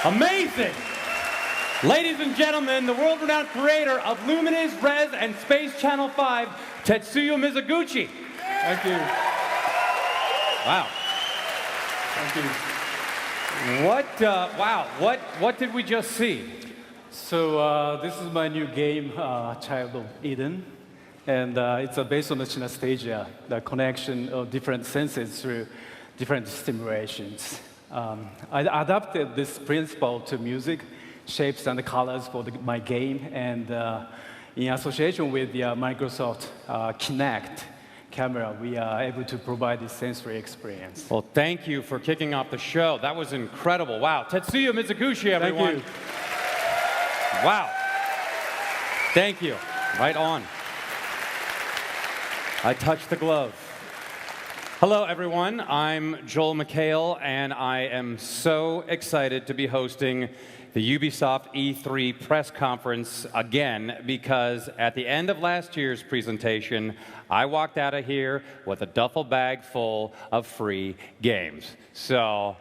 Amazing! Ladies and gentlemen, the world-renowned creator of Luminous, Res, and Space Channel 5, Tetsuya Mizuguchi. Thank you. Wow. Thank you. What did we just see? So this is my new game, Child of Eden. And it's based on the synesthesia, the connection of different senses through different stimulations. I adapted this principle to music, shapes and colors for my game, and in association with the Microsoft Kinect camera, we are able to provide this sensory experience. Well, thank you for kicking off the show. That was incredible. Wow. Tetsuya Mizuguchi, everyone. Thank you. Wow. Thank you. Right on. I touched the glove. Hello, everyone. I'm Joel McHale, and I am so excited to be hosting the Ubisoft E3 press conference again, because at the end of last year's presentation, I walked out of here with a duffel bag full of free games. So,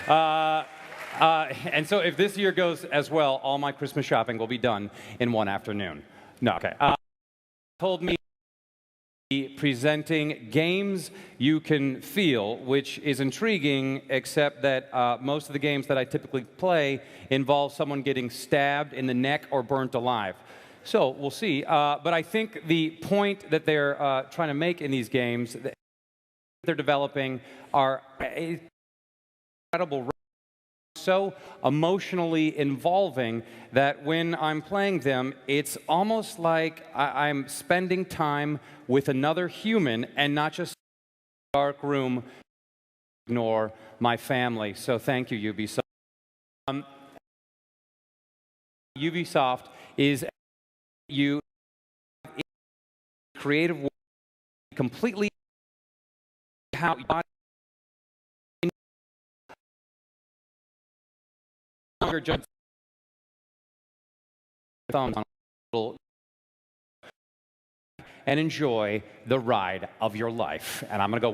and so if this year goes as well, all my Christmas shopping will be done in one afternoon. No, okay. Told me presenting games you can feel, which is intriguing, except that most of the games that I typically play involve someone getting stabbed in the neck or burnt alive. So we'll see. But I think the point that they're trying to make in these games that they're developing are incredible, so emotionally involving that when I'm playing them, it's almost like I'm spending time with another human and not just in a dark room to ignore my family. So thank you, Ubisoft. Ubisoft is you creative work completely how longer just thumbs on a little and enjoy the ride of your life. And I'm going to go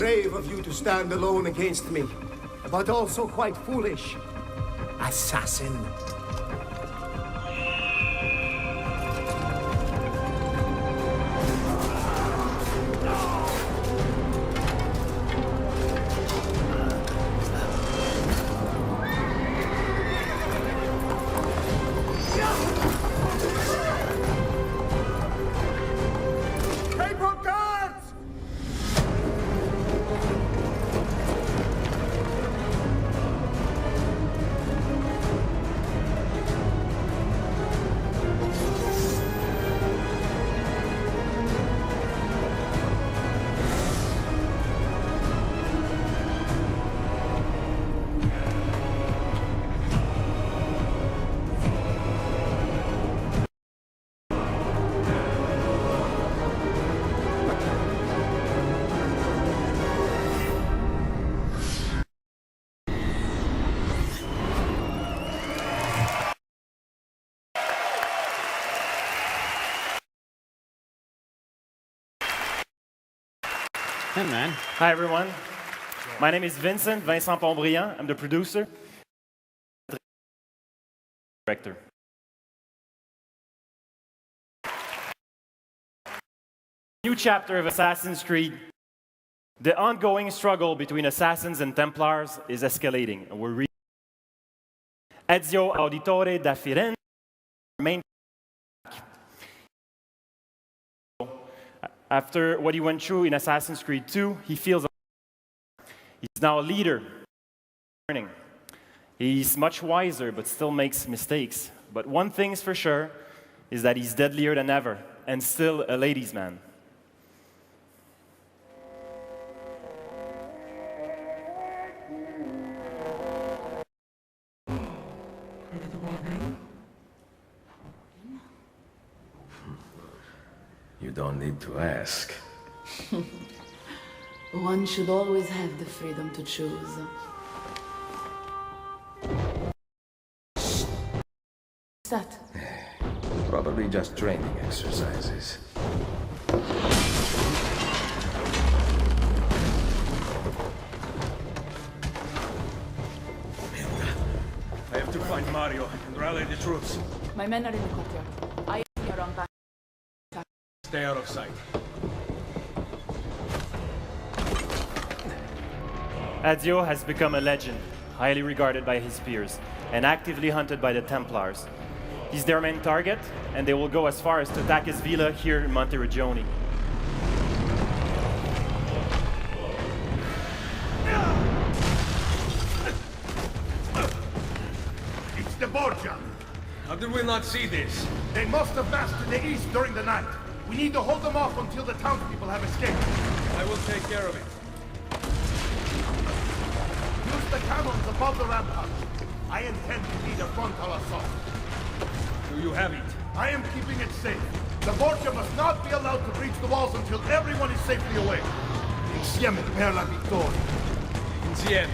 Brave of you to stand alone against me, but also quite foolish. Assassin. Hey, man. Hi, everyone. My name is Vincent Pontbriand. I'm the producer, director. New chapter of Assassin's Creed. The ongoing struggle between assassins and Templars is escalating, and we're Ezio Auditore da Firenze, main. After what he went through in Assassin's Creed 2, he feels he's now a leader. He's much wiser, but still makes mistakes. But one thing's for sure is that he's deadlier than ever, and still a ladies' man. You don't need to ask. One should always have the freedom to choose. What's that? Probably just training exercises. I have to find Mario and rally the troops. My men are in the courtyard. I am here on back. Stay out of sight. Ezio has become a legend, highly regarded by his peers, and actively hunted by the Templars. He's their main target, and they will go as far as to attack his villa here in Monteriggioni. It's the Borgia! How did we not see this? They must have massed to the east during the night. We need to hold them off until the townspeople have escaped. I will take care of it. Use the cannons above the ramparts. I intend to lead a frontal assault. Do you have it? I am keeping it safe. The Borgia must not be allowed to breach the walls until everyone is safely away. Insieme per la vittoria. Insieme.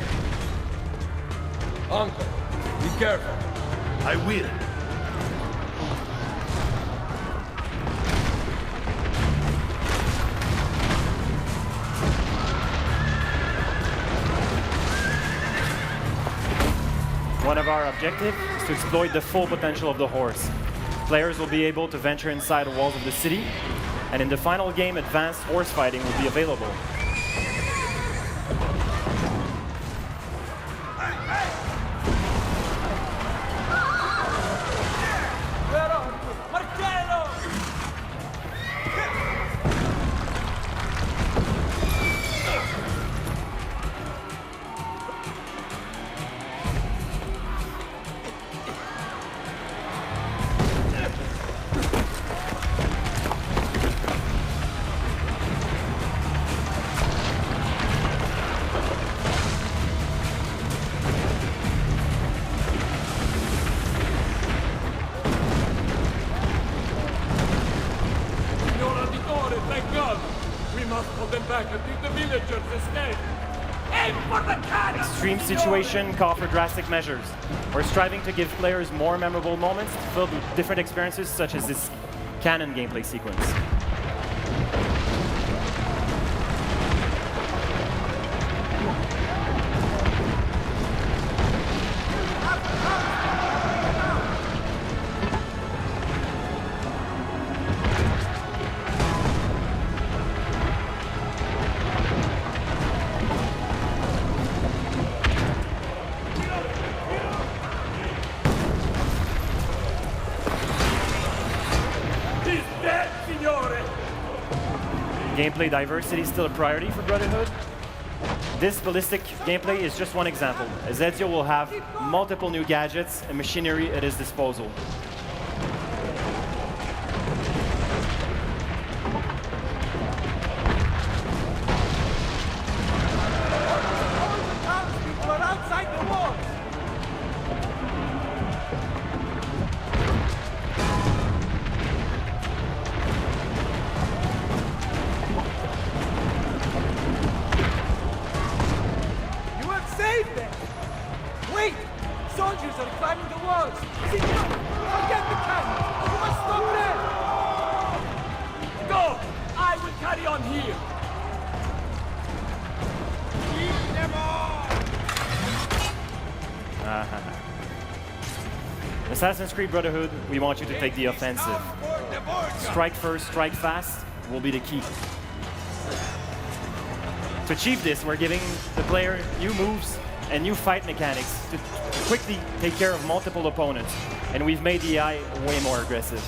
Uncle, be careful. I will. One of our objectives is to exploit the full potential of the horse. Players will be able to venture inside the walls of the city, and in the final game, advanced horse fighting will be available. Extreme situation call for drastic measures. We're striving to give players more memorable moments filled with different experiences, such as this cannon gameplay sequence. He's dead, signore! Gameplay diversity is still a priority for Brotherhood. This ballistic gameplay is just one example, as Ezio will have multiple new gadgets and machinery at his disposal. Assassin's Creed Brotherhood, we want you to take the offensive. Strike first, strike fast will be the key. To achieve this, we're giving the player new moves and new fight mechanics to quickly take care of multiple opponents. And we've made the AI way more aggressive.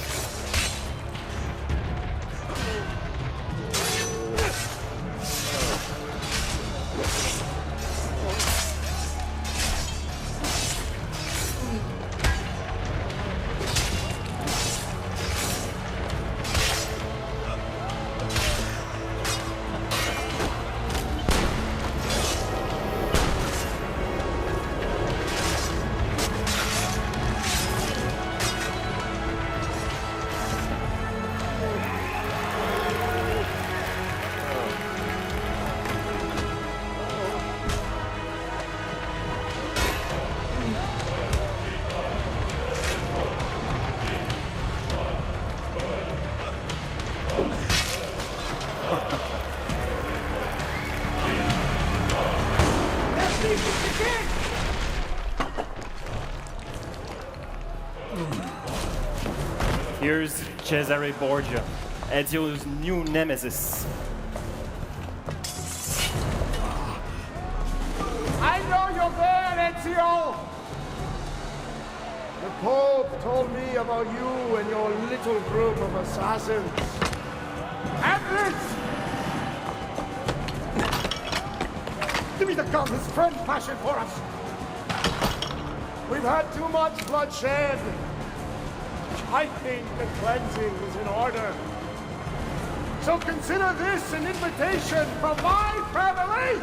Here's Cesare Borgia, Ezio's new nemesis. I know you're there, Ezio! The Pope told me about you and your little group of assassins. Atlas! Give me the gun, his friend passion for us! We've had too much bloodshed. I think the cleansing is in order. So consider this an invitation from my family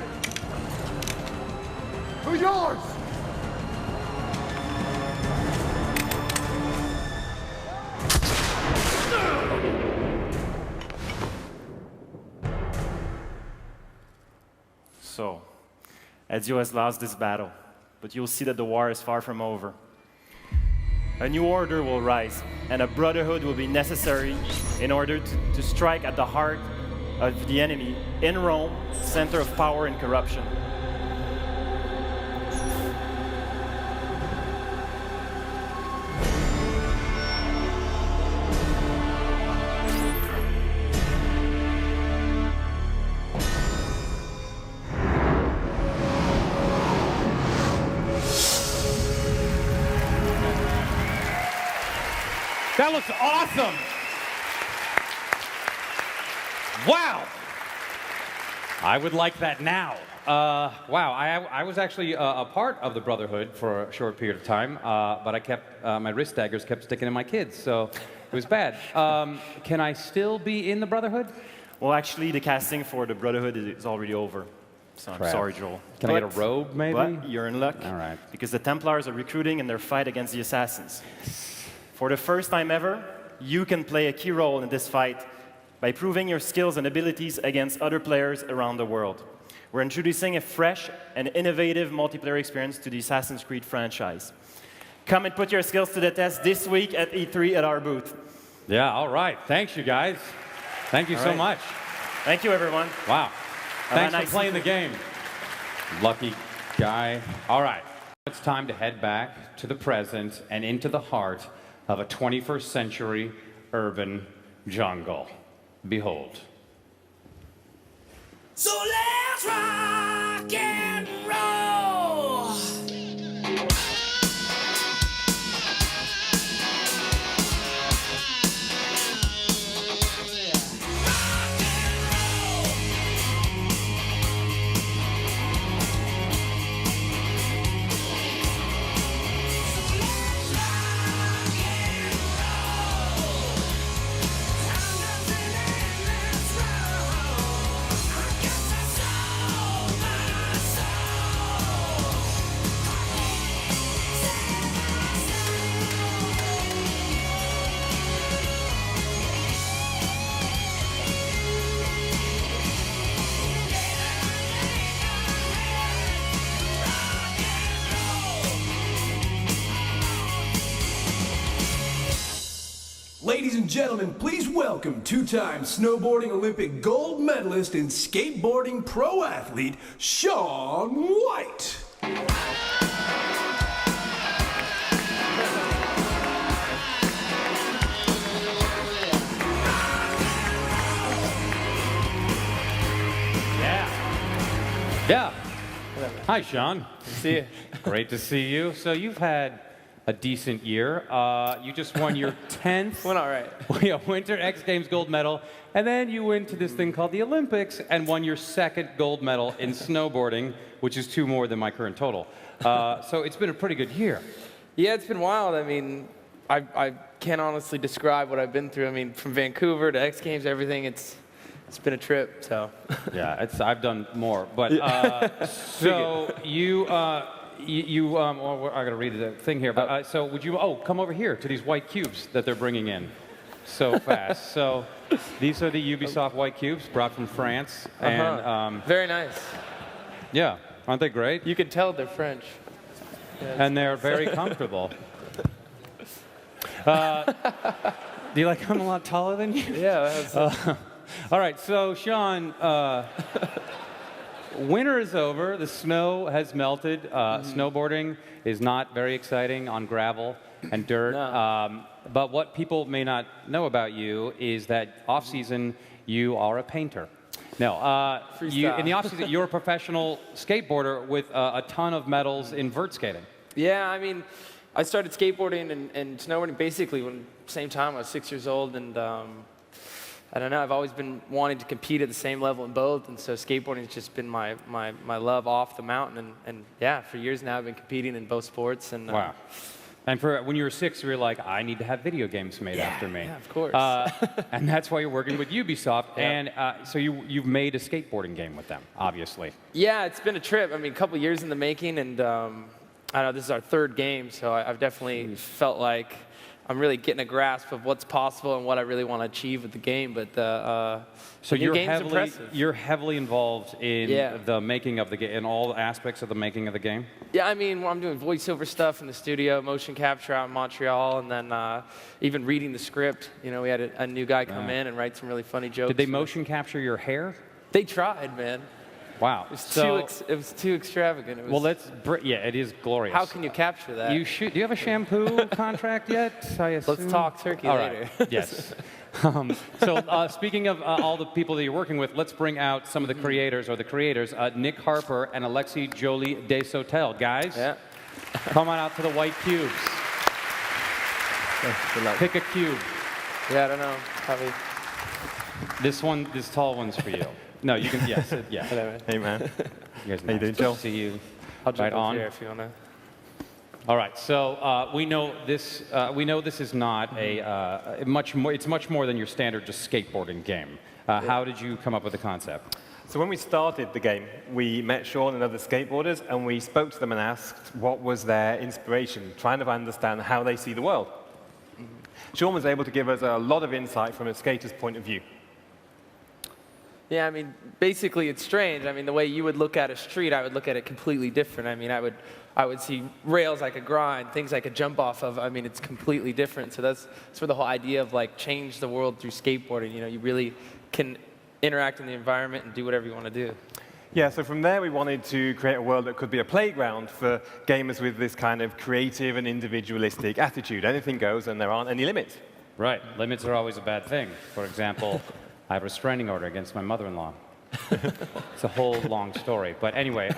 to yours. So, Ezio has lost this battle, but you'll see that the war is far from over. A new order will rise, and a brotherhood will be necessary in order to strike at the heart of the enemy in Rome, center of power and corruption. That looks awesome. Wow. I would like that now. Wow, I was actually a part of the Brotherhood for a short period of time, but I kept, my wrist daggers kept sticking in my kids, so it was bad. Can I still be in the Brotherhood? Well, actually, the casting for the Brotherhood is already over. So I'm sorry, Joel. Can I get a robe, maybe? But you're in luck. All right. Because the Templars are recruiting in their fight against the Assassins. For the first time ever, you can play a key role in this fight by proving your skills and abilities against other players around the world. We're introducing a fresh and innovative multiplayer experience to the Assassin's Creed franchise. Come and put your skills to the test this week at E3 at our booth. Yeah, all right. Thanks, you guys. Thank you so much. Thank you, everyone. Wow. Thanks nice for playing the game. Lucky guy. All right. It's time to head back to the present and into the heart of a 21st century urban jungle. Behold. So let's rock and roll. gentlemen, please welcome two-time snowboarding Olympic gold medalist and skateboarding pro athlete, Shaun White. Yeah. Hi, Shaun. See you. Great to see you. So you've had a decent year. You just won your 10th Went all right. Winter X Games gold medal, and then you went to this thing called the Olympics and won your second gold medal in snowboarding, which is 2 more than my current total. So it's been a pretty good year. Yeah, it's been wild. I mean, I can't honestly describe what I've been through. I mean, from Vancouver to X Games, everything, it's been a trip, so. Yeah, I've done more. But so well, I got to read the thing here. But so would you, come over here to these white cubes that they're bringing in so fast. So these are the Ubisoft white cubes brought from France. And, very nice. Yeah, aren't they great? You can tell they're French. Yeah, and they're very comfortable. Do you like I'm a lot taller than you? Yeah. All right, so Shaun, winter is over. The snow has melted. Snowboarding is not very exciting on gravel and dirt. No. But what people may not know about you is that off-season you are a painter. No, in the off-season you're a professional skateboarder with a ton of medals in vert skating. Yeah, I mean, I started skateboarding and snowboarding basically when same time. I was 6 years old, and I don't know, I've always been wanting to compete at the same level in both, and so skateboarding has just been my love off the mountain, and yeah, for years now I've been competing in both sports. And wow. And for when you were 6, you were like, I need to have video games made after me. Yeah, of course. And that's why you're working with Ubisoft, and so you've made a skateboarding game with them, obviously. Yeah, it's been a trip. I mean, a couple years in the making, and I know this is our 3rd game, so I've definitely felt like I'm really getting a grasp of what's possible and what I really want to achieve with the game. But so the game's impressive. You're heavily involved in the making of the game, in all aspects of the making of the game? Yeah, I mean, I'm doing voiceover stuff in the studio, motion capture out in Montreal, and then even reading the script. You know, we had a new guy come in and write some really funny jokes. Did they motion capture your hair? They tried, man. Wow. It was too extravagant. It was, it is glorious. How can you capture that? Do you have a shampoo contract yet? I assume? Let's talk turkey later. Right. Yes. So speaking of all the people that you're working with, let's bring out some of the creators, Nick Harper and Alexis Jolie Desotel. Guys, come on out to the white cubes. Pick a cube. Yeah, I don't know. Probably. This tall one's for you. No, you can, yes, yeah. Whatever. Hey, man. You guys How you doing, Joel? See you. I'll jump on here if you want to. All right, so we know this is not much more. It's much more than your standard just skateboarding game. How did you come up with the concept? So when we started the game, we met Shaun and other skateboarders, and we spoke to them and asked what was their inspiration, trying to understand how they see the world. Shaun was able to give us a lot of insight from a skater's point of view. Yeah, I mean, basically it's strange. I mean, the way you would look at a street, I would look at it completely different. I mean, I would see rails I could grind, things I could jump off of. I mean, it's completely different. So that's where the whole idea of like change the world through skateboarding. You know, you really can interact in the environment and do whatever you want to do. Yeah, so from there we wanted to create a world that could be a playground for gamers with this kind of creative and individualistic attitude. Anything goes and there aren't any limits. Right, limits are always a bad thing. For example, I have a restraining order against my mother-in-law. It's a whole long story, but anyway,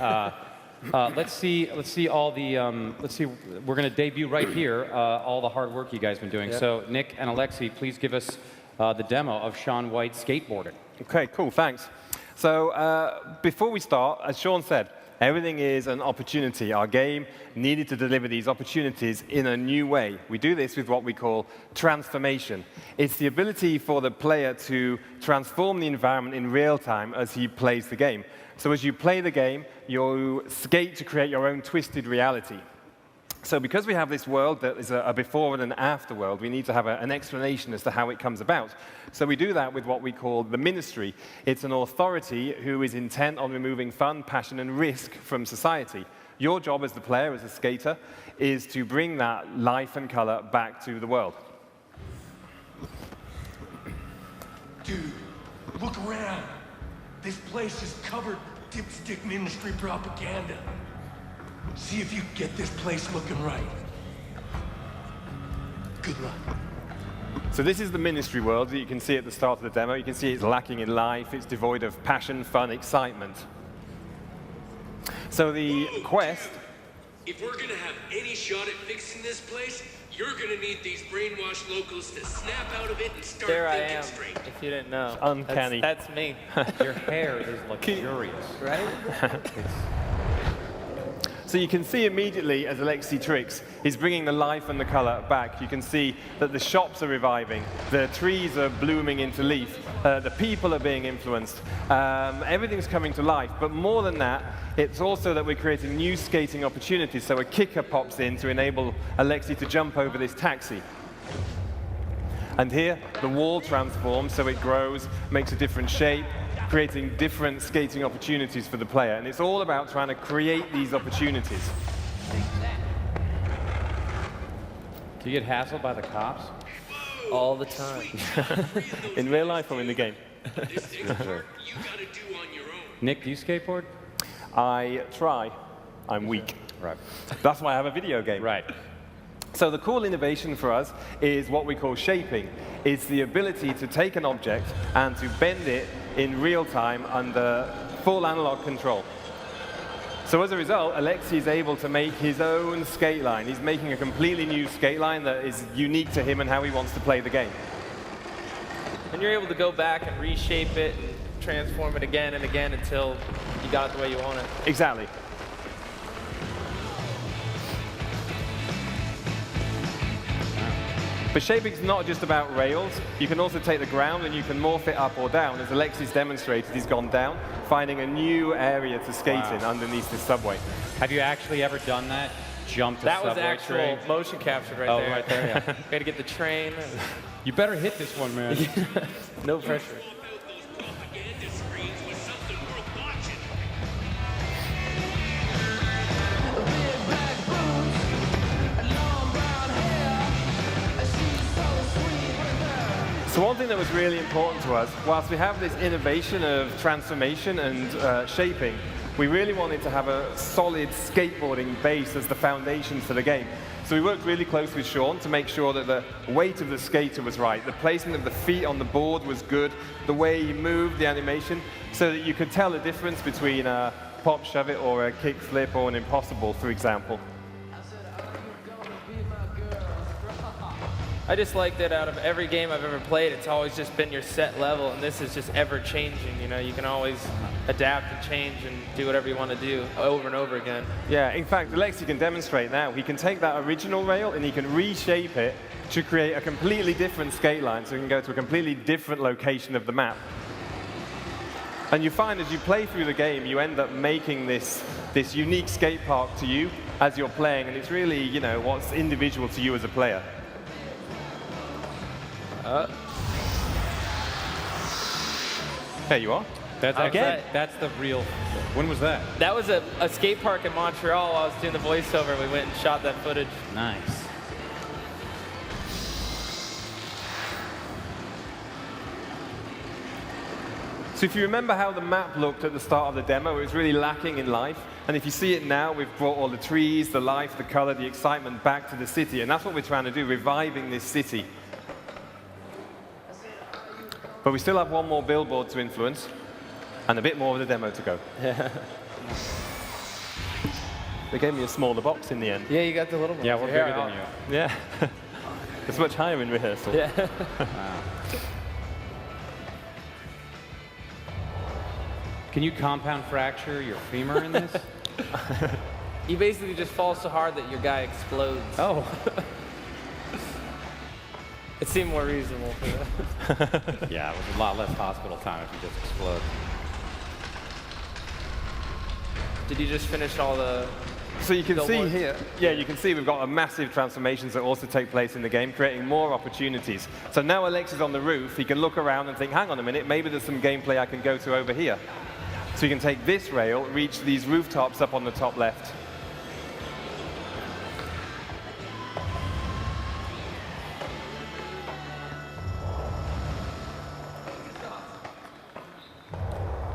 let's see all the. We're going to debut right here all the hard work you guys have been doing. So Nick and Alexi, please give us the demo of Shaun White skateboarding. Okay, cool, thanks. So before we start, as Shaun said, everything is an opportunity. Our game needed to deliver these opportunities in a new way. We do this with what we call transformation. It's the ability for the player to transform the environment in real time as he plays the game. So as you play the game, you skate to create your own twisted reality. So because we have this world that is a before and an after world, we need to have an explanation as to how it comes about. So we do that with what we call the ministry. It's an authority who is intent on removing fun, passion, and risk from society. Your job as the player, as a skater, is to bring that life and color back to the world. Dude, look around. This place is covered dipstick ministry propaganda. See if you can get this place looking right. Good luck. So this is the ministry world that you can see at the start of the demo. You can see it's lacking in life. It's devoid of passion, fun, excitement. So the quest... If we're gonna have any shot at fixing this place, you're gonna need these brainwashed locals to snap out of it and start There I thinking am, straight. if you didn't know. Uncanny. That's me. Your hair is luxurious. Right? So you can see immediately as Alexei tricks, he's bringing the life and the color back. You can see that the shops are reviving, the trees are blooming into leaf, the people are being influenced, everything's coming to life. But more than that, it's also that we're creating new skating opportunities. So a kicker pops in to enable Alexei to jump over this taxi. And here, the wall transforms, so it grows, makes a different shape, creating different skating opportunities for the player. And it's all about trying to create these opportunities. Do you get hassled by the cops? All the time. In real life or in the game? Nick, do you skateboard? I try. I'm weak. Right. That's why I have a video game. Right. So the cool innovation for us is what we call shaping. It's the ability to take an object and to bend it in real time under full analog control. So as a result, Alexei is able to make his own skate line. He's making a completely new skate line that is unique to him and how he wants to play the game. And you're able to go back and reshape it and transform it again and again until you got it the way you want it. Exactly. But shaping is not just about rails. You can also take the ground and you can morph it up or down. As Alexei's demonstrated, he's gone down, finding a new area to skate in underneath this subway. Have you actually ever done that? Jumped a That was subway actual train? motion capture right there. Oh, right there, yeah. We had to get the train. You better hit this one, man. No pressure. So one thing that was really important to us, whilst we have this innovation of transformation and shaping, we really wanted to have a solid skateboarding base as the foundation for the game. So we worked really close with Sean to make sure that the weight of the skater was right, the placement of the feet on the board was good, the way he moved, the animation, so that you could tell the difference between a pop shove it or a kick flip or an impossible, for example. I just like that out of every game I've ever played, it's always just been your set level, and this is just ever changing. You know, you can always adapt and change and do whatever you want to do over and over again. Yeah, in fact, Alexei can demonstrate now. He can take that original rail and he can reshape it to create a completely different skate line, so he can go to a completely different location of the map. And you find as you play through the game, you end up making this unique skate park to you as you're playing, and it's really, you know, what's individual to you as a player. There you are. That's again. That's the real. When was that? That was a skate park in Montreal. While I was doing the voiceover, we went and shot that footage. Nice. So if you remember how the map looked at the start of the demo, it was really lacking in life. And if you see it now, we've brought all the trees, the life, the color, the excitement back to the city. And that's what we're trying to do, reviving this city. But we still have one more billboard to influence, and a bit more of the demo to go. They gave me a smaller box in the end. Yeah, you got the little one. Yeah, we're bigger than you. Yeah. It's much higher in rehearsal. Yeah. Wow. Can you compound fracture your femur in this? You basically just fall so hard that your guy explodes. Oh. It seemed more reasonable for that. Yeah, it was a lot less hospital time if you just explode. Did you just finish all the... So you can see billboards? here, yeah, you can see we've got a massive transformations that also take place in the game, creating more opportunities. So now Alexei's on the roof, he can look around and think, hang on a minute, maybe there's some gameplay I can go to over here. So you can take this rail, reach these rooftops up on the top left.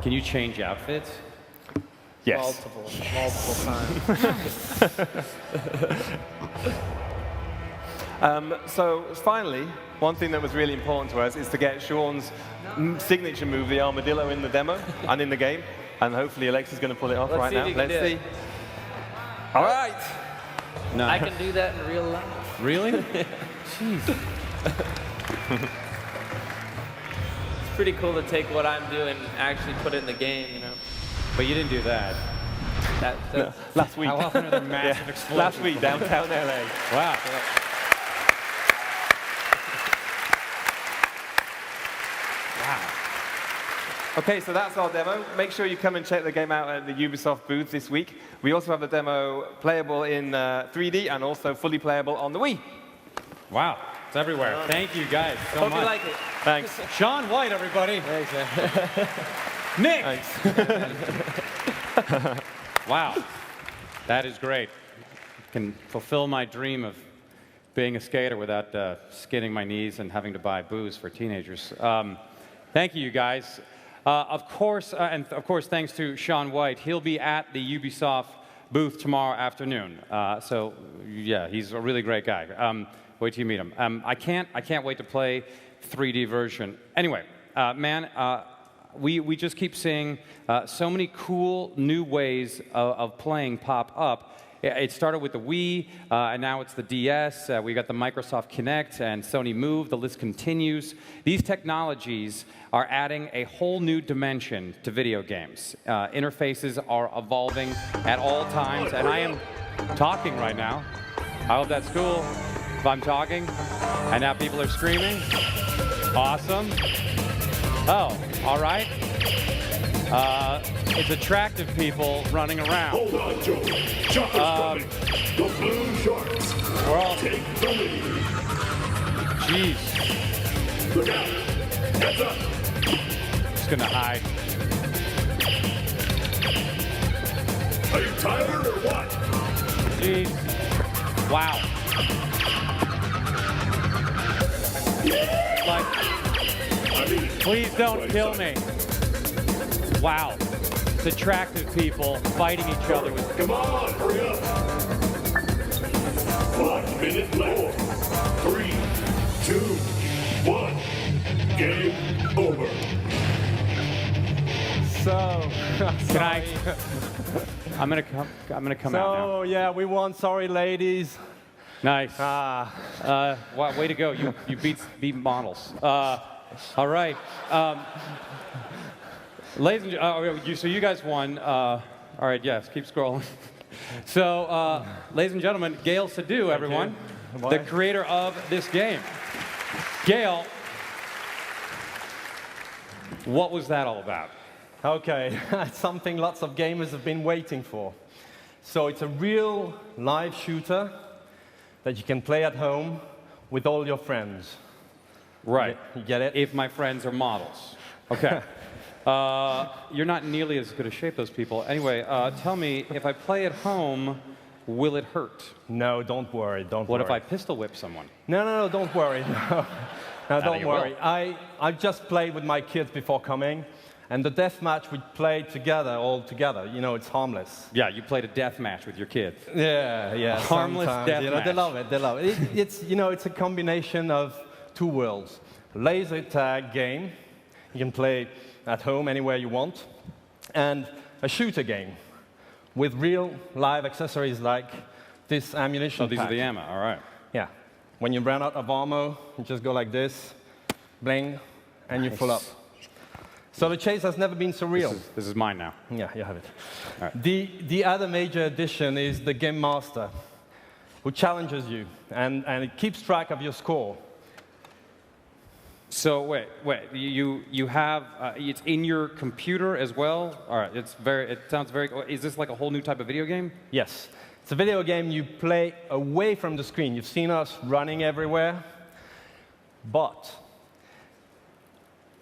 Can you change outfits? Yes. Multiple times. So finally, one thing that was really important to us is to get Sean's signature move, the armadillo, in the demo and in the game. And hopefully Alexi's going to pull it off right now. Let's see. All right. No. I can do that in real life. Really? Jeez. It's pretty cool to take what I'm doing and actually put it in the game, you know. But you didn't do that. No, last week. How often are there massive explosions? Last week, downtown LA. Wow. Okay, so that's our demo. Make sure you come and check the game out at the Ubisoft booth this week. We also have the demo playable in 3D and also fully playable on the Wii. Wow, it's everywhere. Thank you guys so Hope much. you like it. Thanks. Sean White, everybody. Thanks, Nick. Thanks. Wow, that is great. Can fulfill my dream of being a skater without skinning my knees and having to buy booze for teenagers. Thank you, guys. Of course, thanks to Sean White. He'll be at the Ubisoft booth tomorrow afternoon. So, yeah, he's a really great guy. Wait till you meet him. I can't wait to play 3D version. Anyway, man, we just keep seeing so many cool new ways of playing pop up. It started with the Wii, and now it's the DS. We got the Microsoft Kinect and Sony Move. The list continues. These technologies are adding a whole new dimension to video games. Interfaces are evolving at all times, and I am talking right now. I hope that's cool if I'm talking, and now people are screaming. Awesome. Oh, all right. It's attractive people running around. Hold on, Joe. Sharks coming. The blue sharks. We're all... Take the lead. Jeez. Look out. Heads up. Just gonna hide. Are you tired or what? Jeez. Wow. Like, please don't kill me. Wow. It's attractive people fighting each other with... Come on, hurry up. 1 minute left. 3, 2, 1. Game over. So, Can I... I'm gonna come out now. so yeah, we won. Sorry, ladies. Nice. Wow, way to go. You beat models. All right. Ladies and so you guys won. All right, yes, keep scrolling. So, ladies and gentlemen, Gail Sadu, everyone, the creator of this game. Gail, what was that all about? Okay, something lots of gamers have been waiting for. So it's a real live shooter that you can play at home with all your friends. Right. You get it? If my friends are models. Okay. You're not nearly as good a shape those people. Anyway, tell me, if I play at home, will it hurt? No, don't worry, don't What worry. if I pistol whip someone? No, don't worry. No, don't you worry. will. I've just played with my kids before coming, and the deathmatch we played together, all together. You know, it's harmless. Yeah, you played a death match with your kids. Yeah. Harmless sometimes, death you know, match. They love it. It's a combination of two worlds. Laser tag game, you can play at home anywhere you want, and a shooter game with real live accessories like this ammunition Oh, these pack. are the ammo, all right. Yeah. When you run out of ammo, you just go like this, bling, and you fill up. So the chase has never been so real. This is mine now. Yeah, you have it. All right. The other major addition is the Game Master, who challenges you, and it keeps track of your score. So wait, you have it's in your computer as well. All right, it sounds very. Is this like a whole new type of video game? Yes, it's a video game you play away from the screen. You've seen us running everywhere, but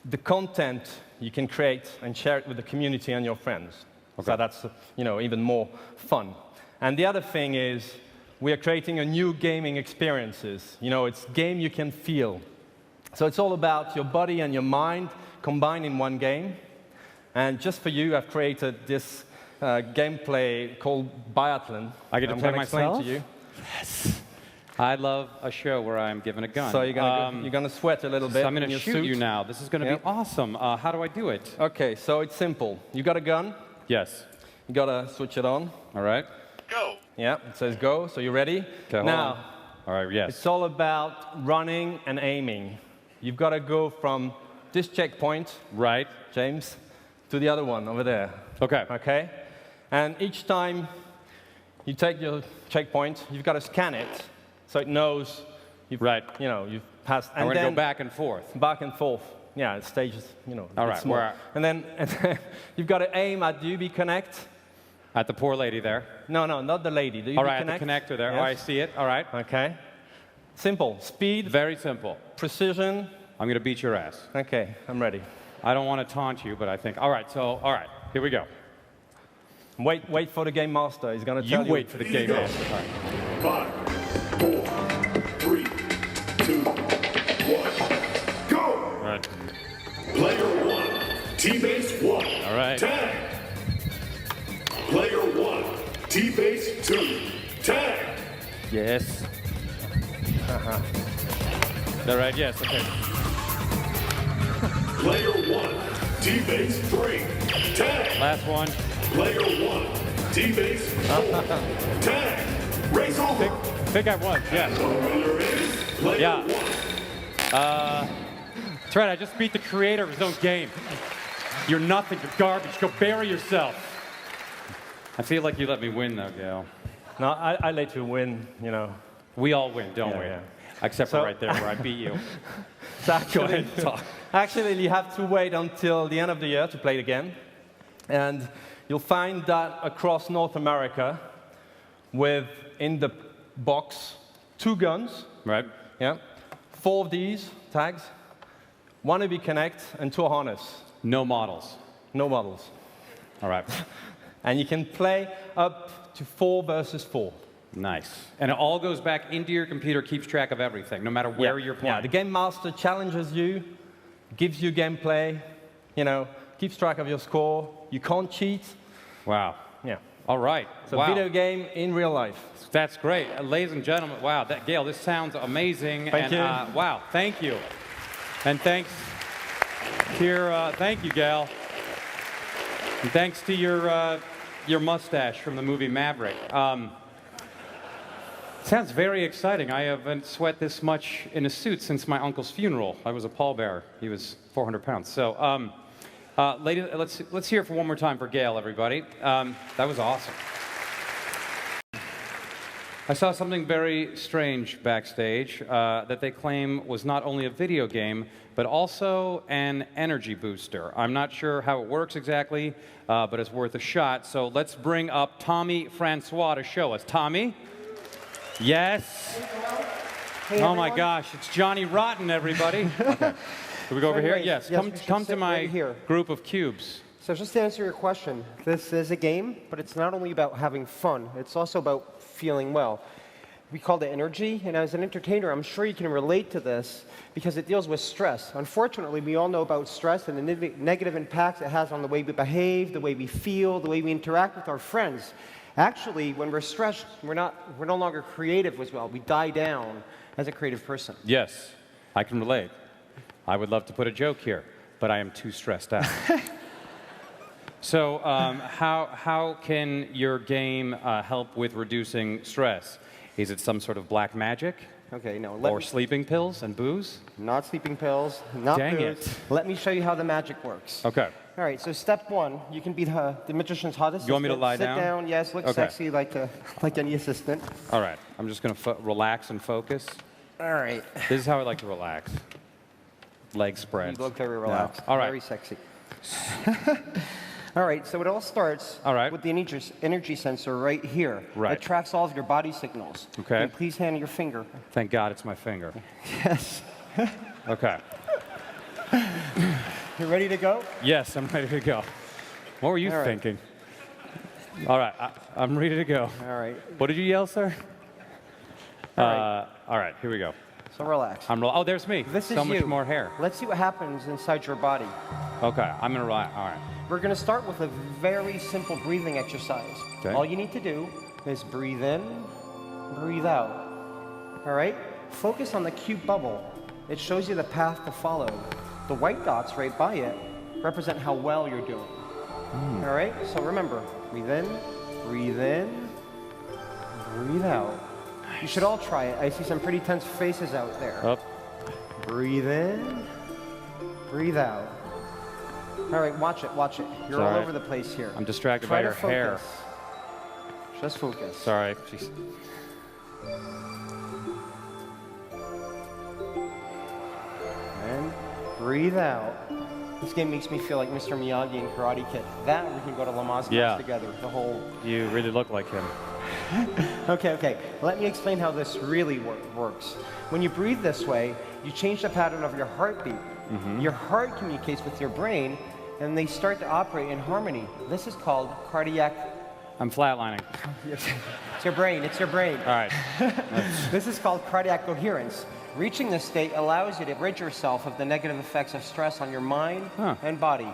the content you can create and share it with the community and your friends. Okay. So that's even more fun. And the other thing is we are creating a new gaming experiences. It's game you can feel. So it's all about your body and your mind combined in one game. And just for you, I've created this gameplay called Biathlon. I get to play myself? To you. Yes. I love a show where I'm given a gun. So you're gonna sweat a little bit. So I'm going to in your shoot suit. you now. This is going to be awesome. How do I do it? Okay, so it's simple. You got a gun. Yes. You gotta switch it on. All right. Go. Yeah, it says go. So you ready? Okay, now. All right. Yes. It's all about running and aiming. You've got to go from this checkpoint, right, James, to the other one over there. Okay. Okay. And each time you take your checkpoint, you've got to scan it so it knows you've you've passed. And we're going to go back and forth. Back and forth. Yeah, it stages, All right. small. And then you've got to aim at the UB Connect. At the poor lady there. No, not the lady. The UB all right, Connect. at the connector there. Yes. Oh, I see it. All right. Okay. Simple. Speed. Very simple. Precision. I'm going to beat your ass. Okay, I'm ready. I don't want to taunt you, but I think. All right, here we go. Wait for the game master. He's going to tell you. You wait for the game master. All right. 5, 4, 3, 2, 1, go! All right. Player 1, T-base 1. All right. Tag. Player 1, T-base 2. Tag. Yes. All right, yes, okay. Player 1, T-base 3. Tag. Last one. Player 1, T-base 4. Tag. Race over. I think I won, yes. The winner is player 1. That's right, I just beat the creator of his own game. You're nothing, you're garbage, go bury yourself. I feel like you let me win, though, Gail. No, I let you win, We all win, don't we? Yeah. Except for right there where I beat you. So actually, you have to wait until the end of the year to play the game. And you'll find that across North America, in the box, 2 guns. Right. Yeah. 4 of these tags, 1 UB Connect, and 2 harness. No models. No models. All right. And you can play up to 4 versus 4. Nice. And it all goes back into your computer, keeps track of everything, no matter where you're playing. Yeah, the game master challenges you, gives you gameplay, keeps track of your score. You can't cheat. Wow. Yeah. All right. It's a video game in real life. That's great. Ladies and gentlemen, wow, Gail, this sounds amazing. Thank you. Wow, thank you. And thanks to thank you, Gail. And thanks to your mustache from the movie Maverick. Sounds very exciting. I haven't sweat this much in a suit since my uncle's funeral. I was a pallbearer. He was 400 pounds. So, ladies, let's hear it for one more time for Gail, everybody. That was awesome. I saw something very strange backstage that they claim was not only a video game, but also an energy booster. I'm not sure how it works exactly, but it's worth a shot. So let's bring up Tommy Francois to show us. Tommy? Yes. Hey, oh my gosh, it's Johnny Rotten, everybody. Okay. Can we go over here? Yes. Come to my group of cubes. So just to answer your question, this is a game, but it's not only about having fun. It's also about feeling well. We call it energy, and as an entertainer, I'm sure you can relate to this because it deals with stress. Unfortunately, we all know about stress and the negative impacts it has on the way we behave, the way we feel, the way we interact with our friends. Actually, when we're stressed, we're no longer creative as well. We die down as a creative person. Yes, I can relate. I would love to put a joke here, but I am too stressed out. So how can your game help with reducing stress? Is it some sort of black magic? Okay, no. Or sleeping pills and booze? Not sleeping pills, not Dang booze. it. Let me show you how the magic works. Okay. All right, so step 1, you can be the magician's hot assistant. You want me to lie down? Sit down, yes, look sexy like any assistant. All right, I'm just going to relax and focus. All right. This is how I like to relax. Legs spread. You look very relaxed. All right. Very sexy. All right, so it all starts with the energy sensor right here. Right. It tracks all of your body signals. Okay. Can you please hand your finger? Thank God it's my finger. Yes. Okay. You ready to go? Yes, I'm ready to go. What were you thinking? All right, I'm ready to go. All right. What did you yell, sir? All right, here we go. So relax. Oh, there's me. This is so much more hair. Let's see what happens inside your body. Okay, I'm gonna relax. All right. We're going to start with a very simple breathing exercise. Okay. All you need to do is breathe in, breathe out. All right? Focus on the cute bubble. It shows you the path to follow. The white dots right by it represent how well you're doing. All right? So remember, breathe in, breathe out. You should all try it. I see some pretty tense faces out there. Up. Breathe in, breathe out. All right, watch it, watch it. You're all over the place here. I'm distracted by your hair. Just focus. Sorry. Jeez. And breathe out. This game makes me feel like Mr. Miyagi in Karate Kid. That we can go to Lamaze together, the whole... You really look like him. Okay. Let me explain how this really works. When you breathe this way, you change the pattern of your heartbeat. Your heart communicates with your brain, and they start to operate in harmony. This is called cardiac... I'm flatlining. It's your brain, it's your brain. All right. This is called cardiac coherence. Reaching this state allows you to rid yourself of the negative effects of stress on your mind and body.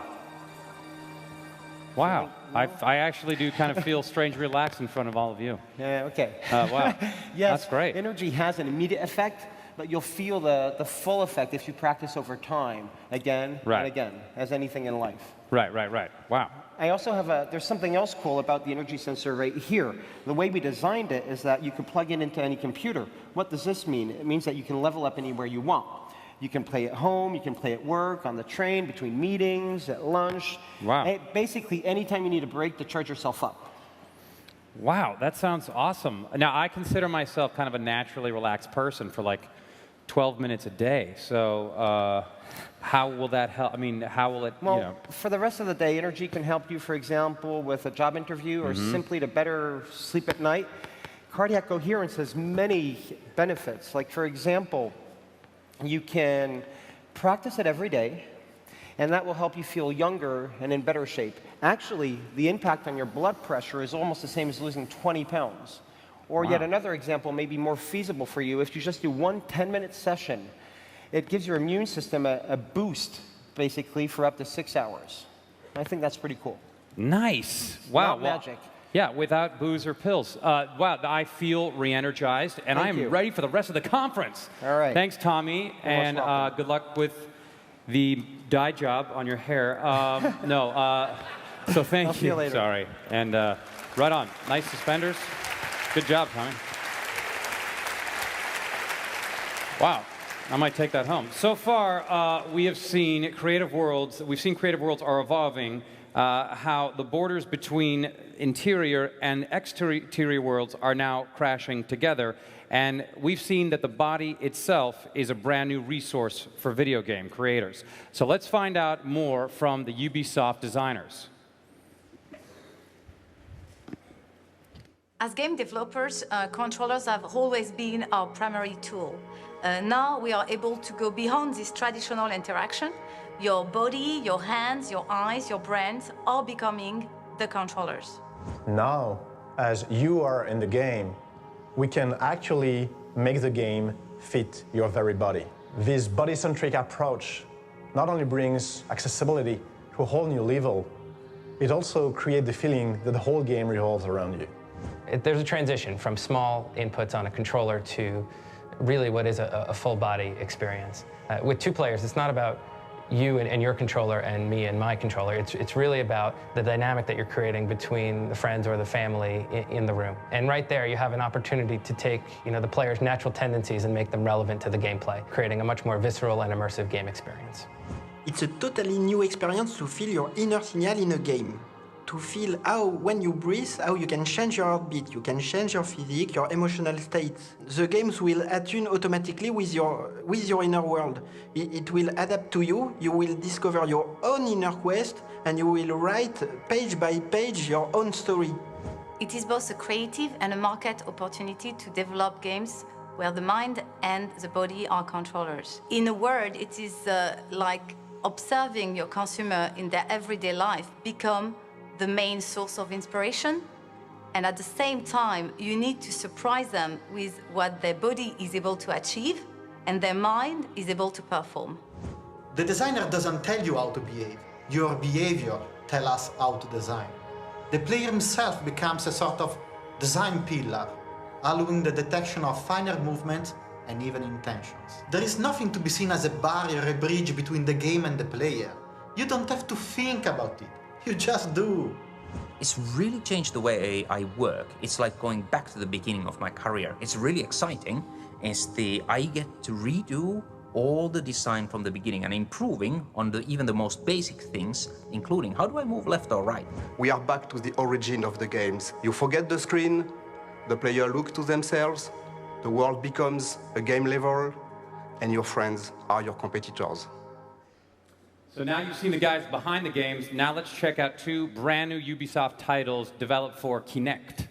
Wow. I actually do kind of feel strange relaxed in front of all of you. Yeah, okay. Wow. Yes, that's great. Energy has an immediate effect, but you'll feel the full effect if you practice over time, again and again, as anything in life. Right. Wow. I also have there's something else cool about the energy sensor right here. The way we designed it is that you can plug it into any computer. What does this mean? It means that you can level up anywhere you want. You can play at home, you can play at work, on the train, between meetings, at lunch. Wow. Basically, anytime you need a break to charge yourself up. Wow, that sounds awesome. Now, I consider myself kind of a naturally relaxed person for like 12 minutes a day. So how will that help? I mean, how will it, Well, for the rest of the day, energy can help you, for example, with a job interview or simply to better sleep at night. Cardiac coherence has many benefits. Like, for example, you can practice it every day, and that will help you feel younger and in better shape. Actually, the impact on your blood pressure is almost the same as losing 20 pounds. Or yet another example may be more feasible for you. If you just do one 10-minute session, it gives your immune system a boost, basically, for up to 6 hours. I think that's pretty cool. Nice. Wow. Not magic. Yeah, without booze or pills. Wow, I feel re-energized, and I am ready for the rest of the conference. All right. Thanks, Tommy, and good luck with the dye job on your hair. So thank I'll see you later. Sorry. And right on. Nice suspenders. Good job, Tommy. Wow. I might take that home. So far, we have seen creative worlds. We've seen creative worlds are evolving. How the borders between interior and exterior worlds are now crashing together. And we've seen that the body itself is a brand new resource for video game creators. So let's find out more from the Ubisoft designers. As game developers, controllers have always been our primary tool. Now we are able to go beyond this traditional interaction. Your body, your hands, your eyes, your brains are becoming the controllers. Now, as you are in the game, we can actually make the game fit your very body. This body-centric approach not only brings accessibility to a whole new level, it also creates the feeling that the whole game revolves around you. There's a transition from small inputs on a controller to really what is a full body experience. With two players, it's not about you and your controller and me and my controller. It's really about the dynamic that you're creating between the friends or the family in the room. And right there, you have an opportunity to take the player's natural tendencies and make them relevant to the gameplay, creating a much more visceral and immersive game experience. It's a totally new experience to feel your inner signal in a game. To feel how, when you breathe, how you can change your heartbeat, you can change your physique, your emotional states. The games will attune automatically with your inner world. It will adapt to you, you will discover your own inner quest, and you will write page by page your own story. It is both a creative and a market opportunity to develop games where the mind and the body are controllers. In a word, it is like observing your consumer in their everyday life become the main source of inspiration, and at the same time, you need to surprise them with what their body is able to achieve and their mind is able to perform. The designer doesn't tell you how to behave. Your behavior tell us how to design. The player himself becomes a sort of design pillar, allowing the detection of finer movements and even intentions. There is nothing to be seen as a barrier, a bridge between the game and the player. You don't have to think about it. You just do. It's really changed the way I work. It's like going back to the beginning of my career. It's really exciting. I get to redo all the design from the beginning and improving on even the most basic things, including how do I move left or right. We are back to the origin of the games. You forget the screen, the player looks to themselves, the world becomes a game level, and your friends are your competitors. So now you've seen the guys behind the games. Now let's check out two brand new Ubisoft titles developed for Kinect.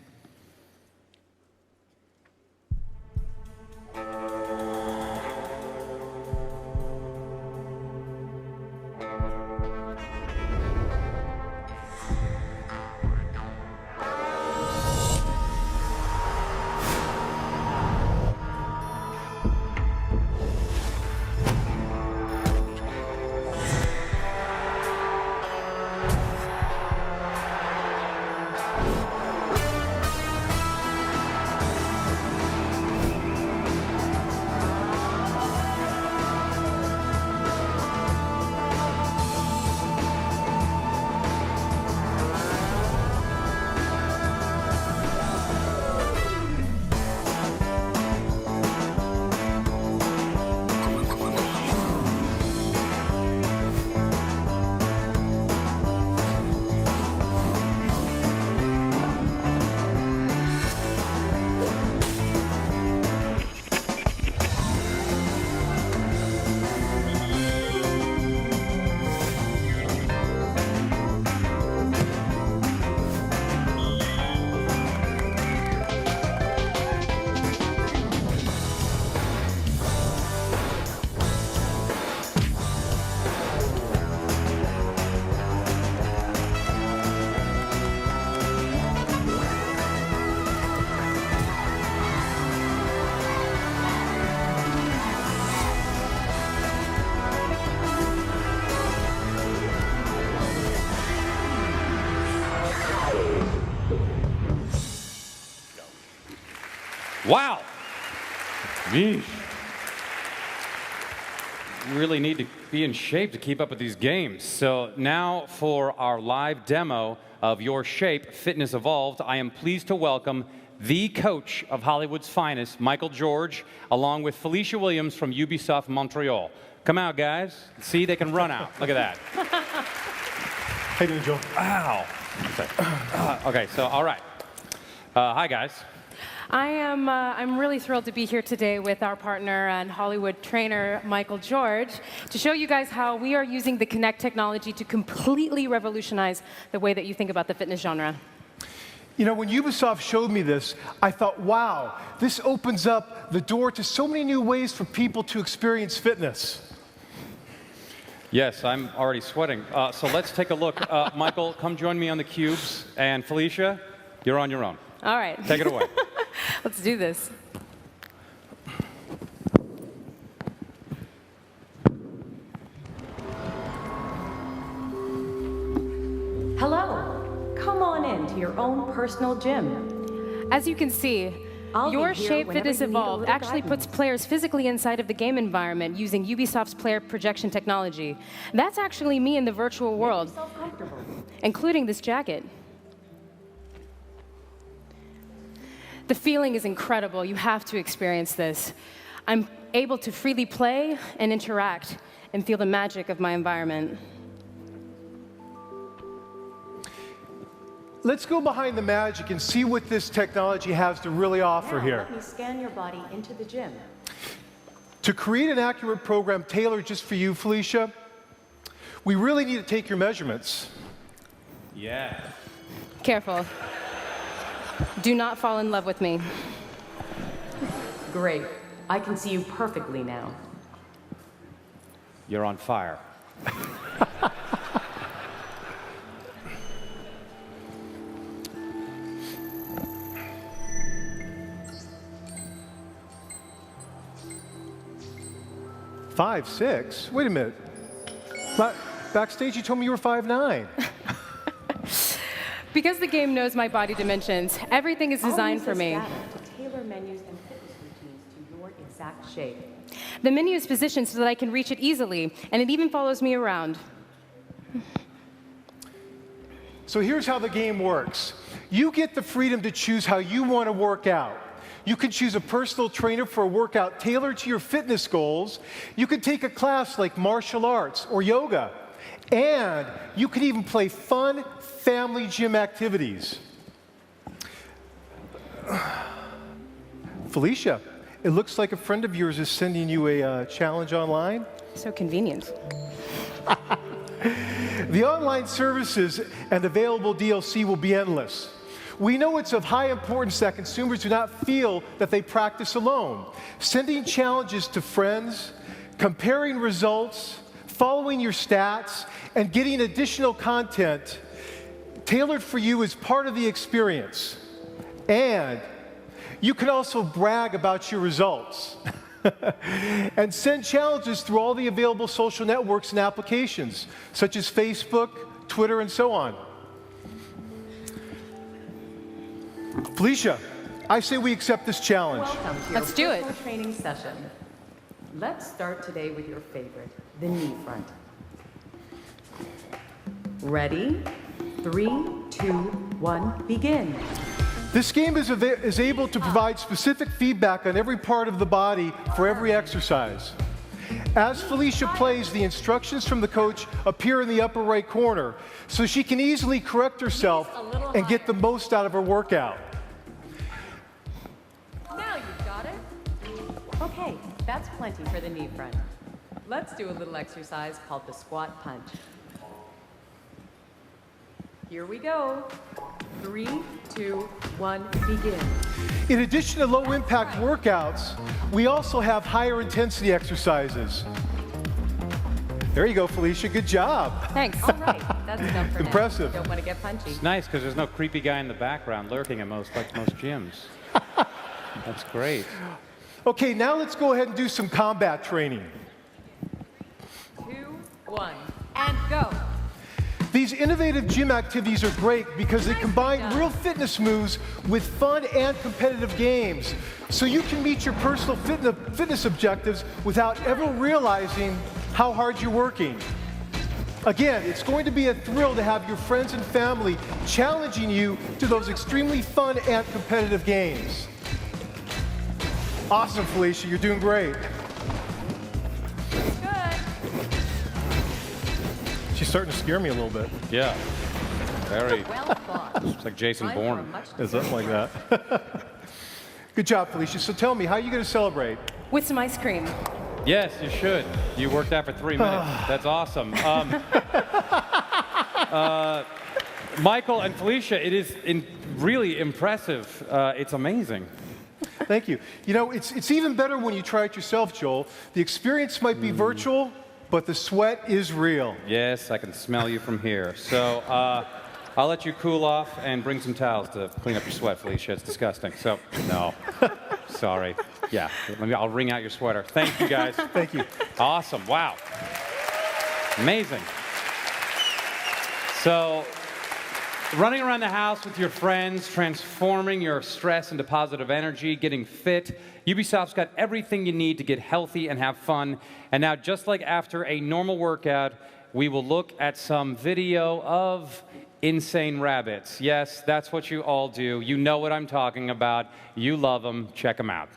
Wow. Yeesh. You really need to be in shape to keep up with these games. So now for our live demo of Your Shape Fitness Evolved, I am pleased to welcome the coach of Hollywood's finest, Michael George, along with Felicia Williams from Ubisoft Montreal. Come out, guys. See, they can run out. Look at that. How you doing, Joe? Ow. Okay, so all right. Hi, guys. I'm really thrilled to be here today with our partner and Hollywood trainer, Michael George, to show you guys how we are using the Kinect technology to completely revolutionize the way that you think about the fitness genre. You know, when Ubisoft showed me this, I thought, wow, this opens up the door to so many new ways for people to experience fitness. Yes, I'm already sweating. So let's take a look. Michael, come join me on the cubes. And Felicia, you're on your own. All right. Take it away. Let's do this. Hello. Come on in to your own personal gym. As you can see, Your Shape Fitness Evolved actually puts players physically inside of the game environment using Ubisoft's player projection technology. That's actually me in the virtual world, including this jacket. The feeling is incredible. You have to experience this. I'm able to freely play and interact and feel the magic of my environment. Let's go behind the magic and see what this technology has to really offer here. Let me scan your body into the gym. To create an accurate program tailored just for you, Felicia, we really need to take your measurements. Yeah. Careful. Do not fall in love with me. Great. I can see you perfectly now. You're on fire. Five, 6? Wait a minute. Backstage, you told me you were 5'9". Because the game knows my body dimensions, everything is designed for me. To tailor menus and fitness routines to your exact shape. The menu is positioned so that I can reach it easily, and it even follows me around. So here's how the game works. You get the freedom to choose how you want to work out. You can choose a personal trainer for a workout tailored to your fitness goals. You can take a class like martial arts or yoga. And you can even play fun family gym activities. Felicia, it looks like a friend of yours is sending you a challenge online. So convenient. The online services and available DLC will be endless. We know it's of high importance that consumers do not feel that they practice alone. Sending challenges to friends, comparing results, following your stats, and getting additional content tailored for you is part of the experience. And you can also brag about your results and send challenges through all the available social networks and applications, such as Facebook, Twitter, and so on. Felicia, I say we accept this challenge. Welcome to your Let's do it. personal training session. Let's start today with your favorite, the knee front. Ready? 3, 2, 1, begin. This game is able to provide specific feedback on every part of the body for every exercise. As Felicia plays, the instructions from the coach appear in the upper right corner, so she can easily correct herself and get the most out of her workout. Now you've got it. Okay, that's plenty for the knee front. Let's do a little exercise called the squat punch. Here we go. 3, 2, 1, begin. In addition to low-impact workouts, we also have higher intensity exercises. There you go, Felicia. Good job. Thanks. All right, that's enough for Impressive. now. Don't want to get punchy. It's nice because there's no creepy guy in the background lurking at most gyms. That's great. Okay, now let's go ahead and do some combat training. 2, 1, and go. These innovative gym activities are great because they combine real fitness moves with fun and competitive games. So you can meet your personal fitness objectives without ever realizing how hard you're working. Again, it's going to be a thrill to have your friends and family challenging you to those extremely fun and competitive games. Awesome, Felicia, you're doing great. She's starting to scare me a little bit. Yeah, very. Well fought. It's like Jason Bourne. Is something like that. Good job, Felicia. So tell me, how are you going to celebrate? With some ice cream. Yes, you should. You worked out for 3 minutes. That's awesome. Michael and Felicia, it is really impressive. It's amazing. Thank you. You know, it's even better when you try it yourself, Joel. The experience might be virtual, but the sweat is real. Yes, I can smell you from here. So I'll let you cool off and bring some towels to clean up your sweat, Felicia. It's disgusting. So, no. Sorry. Yeah, I'll wring out your sweater. Thank you, guys. Thank you. Awesome. Wow. Amazing. So, running around the house with your friends, transforming your stress into positive energy, getting fit. Ubisoft's got everything you need to get healthy and have fun. And now, just like after a normal workout, we will look at some video of insane rabbits. Yes, that's what you all do. You know what I'm talking about. You love them. Check them out.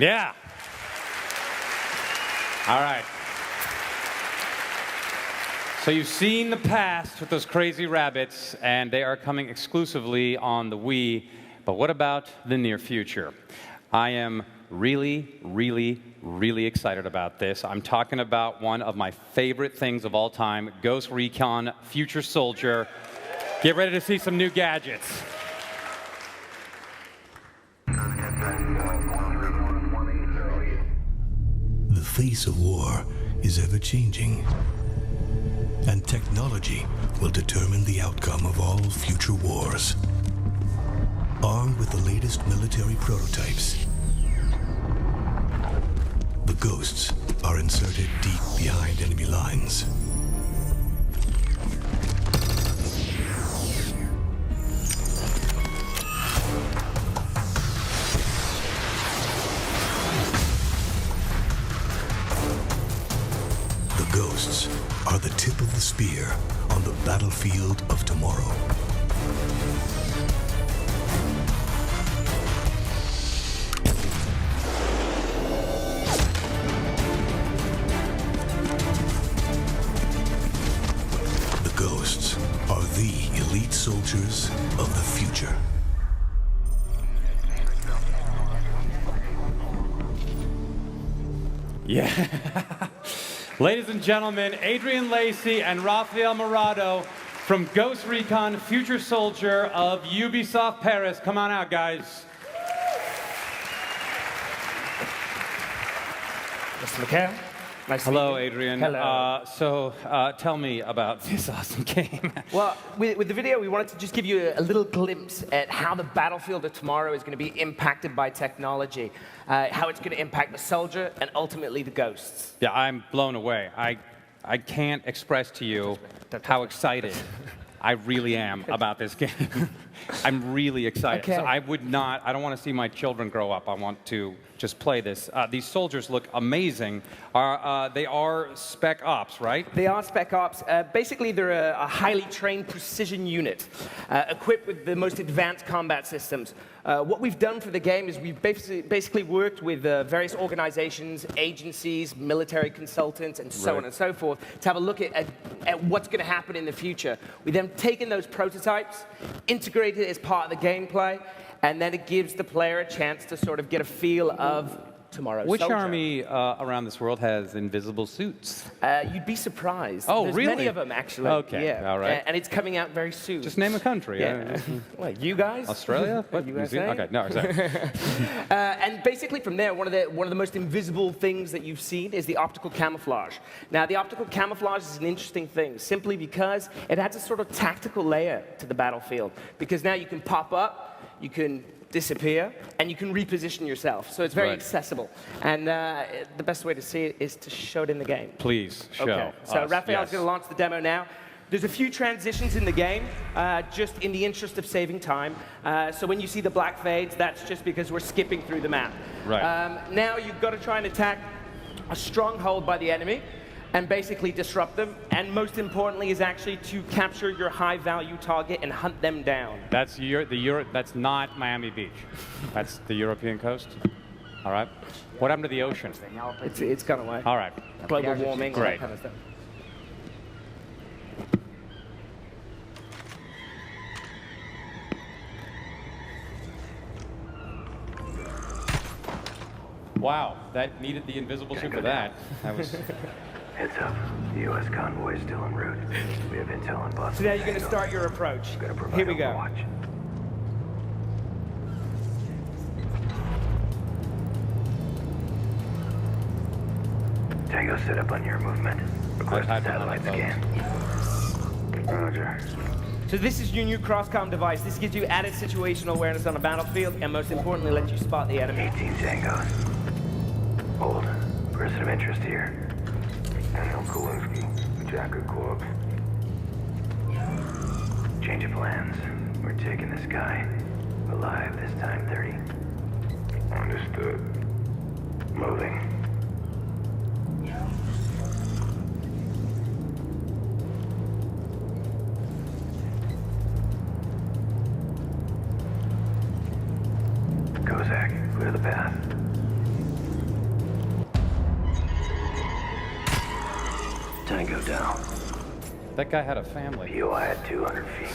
Yeah. All right. So you've seen the past with those crazy rabbits, and they are coming exclusively on the Wii. But what about the near future? I am really, really, really excited about this. I'm talking about one of my favorite things of all time, Ghost Recon Future Soldier. Get ready to see some new gadgets. The face of war is ever-changing, and technology will determine the outcome of all future wars. Armed with the latest military prototypes, the Ghosts are inserted deep behind enemy lines. The Ghosts are the tip of the spear on the battlefield of tomorrow. The Ghosts are the elite soldiers of the future. Yeah. Ladies and gentlemen, Adrian Lacey and Rafael Morado from Ghost Recon Future Soldier of Ubisoft Paris. Come on out, guys. Mr. McHale. Nice to meet Hello, you. Adrian. Hello. Tell me about this awesome game. Well, with the video, we wanted to just give you a little glimpse at how the battlefield of tomorrow is going to be impacted by technology, how it's going to impact the soldier and ultimately the ghosts. Yeah, I'm blown away. I can't express to you how excited I really am about this game. I'm really excited. Okay. So I don't want to see my children grow up. I want to just play this. These soldiers look amazing. They are Spec Ops, right? They are Spec Ops. Basically, they're a highly trained precision unit equipped with the most advanced combat systems. What we've done for the game is we've basically worked with various organizations, agencies, military consultants, and so on and so forth to have a look at what's going to happen in the future. We then taken those prototypes, integrated it as part of the gameplay, and then it gives the player a chance to sort of get a feel of tomorrow's Which soldier. army around this world has invisible suits? You'd be surprised. Oh, There's really? many of them, actually. Okay, Yeah. all right. And it's coming out very soon. Just name a country. Yeah. Well, you guys? Australia? What? New USA? Zealand? Okay, no, sorry. And basically from there, one of the most invisible things that you've seen is the optical camouflage. Now, the optical camouflage is an interesting thing, simply because it adds a sort of tactical layer to the battlefield. Because now you can pop up, you can disappear, and you can reposition yourself. So it's very accessible. And the best way to see it is to show it in the game. Please show Okay. So us, Raphael's yes. going to launch the demo now. There's a few transitions in the game, just in the interest of saving time. So when you see the black fades, that's just because we're skipping through the map. Right. Now you've got to try and attack a stronghold by the enemy and basically disrupt them. And most importantly is actually to capture your high-value target and hunt them down. That's that's not Miami Beach. That's the European coast. All right. What happened to the ocean? It's gone away. All right. Global warming, all that Great. kind of stuff. Wow, that needed the invisible suit for that. That was. Heads up. The U.S. convoy is still en route. We have intel on both. So now you're going to start your approach. Here we go. Tango, set up on your movement. Request a satellite scan. Roger. So this is your new cross-comm device. This gives you added situational awareness on a battlefield, and most importantly, lets you spot the enemy. 18 Tangos. Hold. Person of interest here. Daniel Kowalski. Jacker Corp. Change of plans. We're taking this guy. Alive this time, 30. Understood. Moving. Kozak, clear the path. That guy had a family. POI at 200 feet.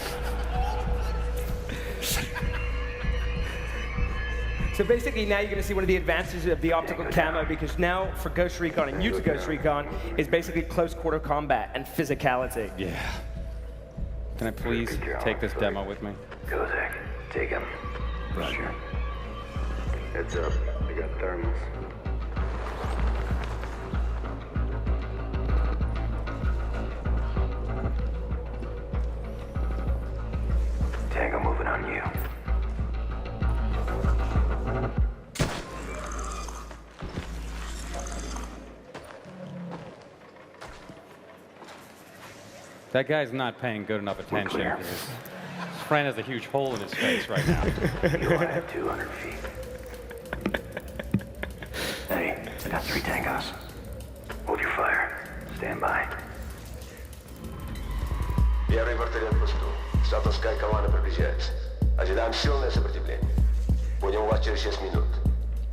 So basically now you're going to see one of the advantages of the optical camo, because now for Ghost Recon and new to Ghost Recon is basically close quarter combat and physicality. Yeah. Can I please take this demo with me? Go, Zach. Take him. Roger. Heads up. I got thermals. Tango moving on you. That guy's not paying good enough attention. His friend has a huge hole in his face right now. You're at 200 feet. Hey, I got 3 tangos. Hold your fire. Stand by. Первый вертолет в пусту. Сатовская команда приближается. Ожидаем сильное сопротивление. Будем у вас через 6 минут.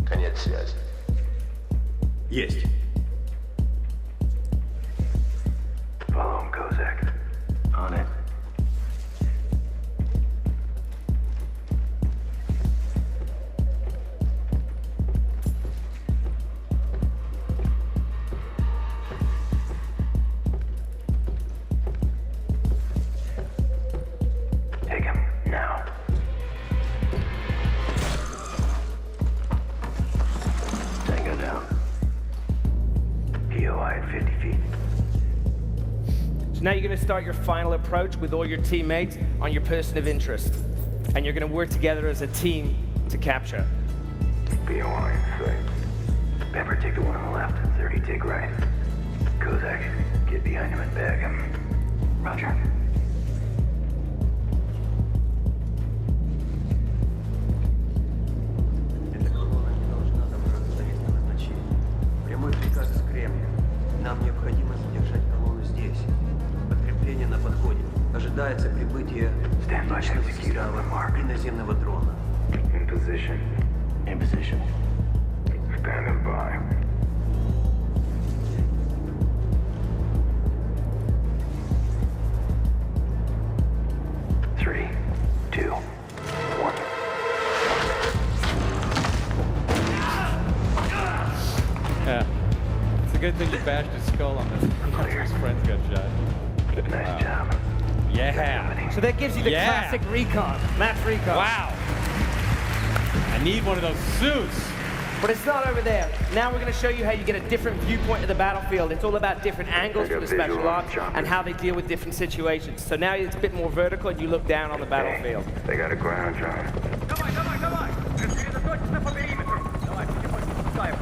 Конец связи. Есть. Follow him, Kozak. On it. Take him, now. Tango down. POI at 50 feet. So now you're going to start your final approach with all your teammates on your person of interest. And you're going to work together as a team to capture. POI in sight. Pepper, take the one on the left. 30, take right. Kozak, get behind him and bag him. Roger. Прямой приказ из Кремля. Нам необходимо задержать колонну здесь. Подкрепление на подходе. Ожидается прибытие и наземного дрона. In position. In position. Standing by. Three, two, one. Yeah. It's a good thing you bashed his skull on this. His friends got shot. Nice job. Yeah. So that gives you the classic Recon, Matt's Recon. Wow. I need one of those suits. But it's not over there. Now we're going to show you how you get a different viewpoint of the battlefield. It's all about different angles for the special ops and how they deal with different situations. So now it's a bit more vertical and you look down on the battlefield. They got a ground drone. Давай! Сосредоточься по периметру! Давай, потихоньку, пускай.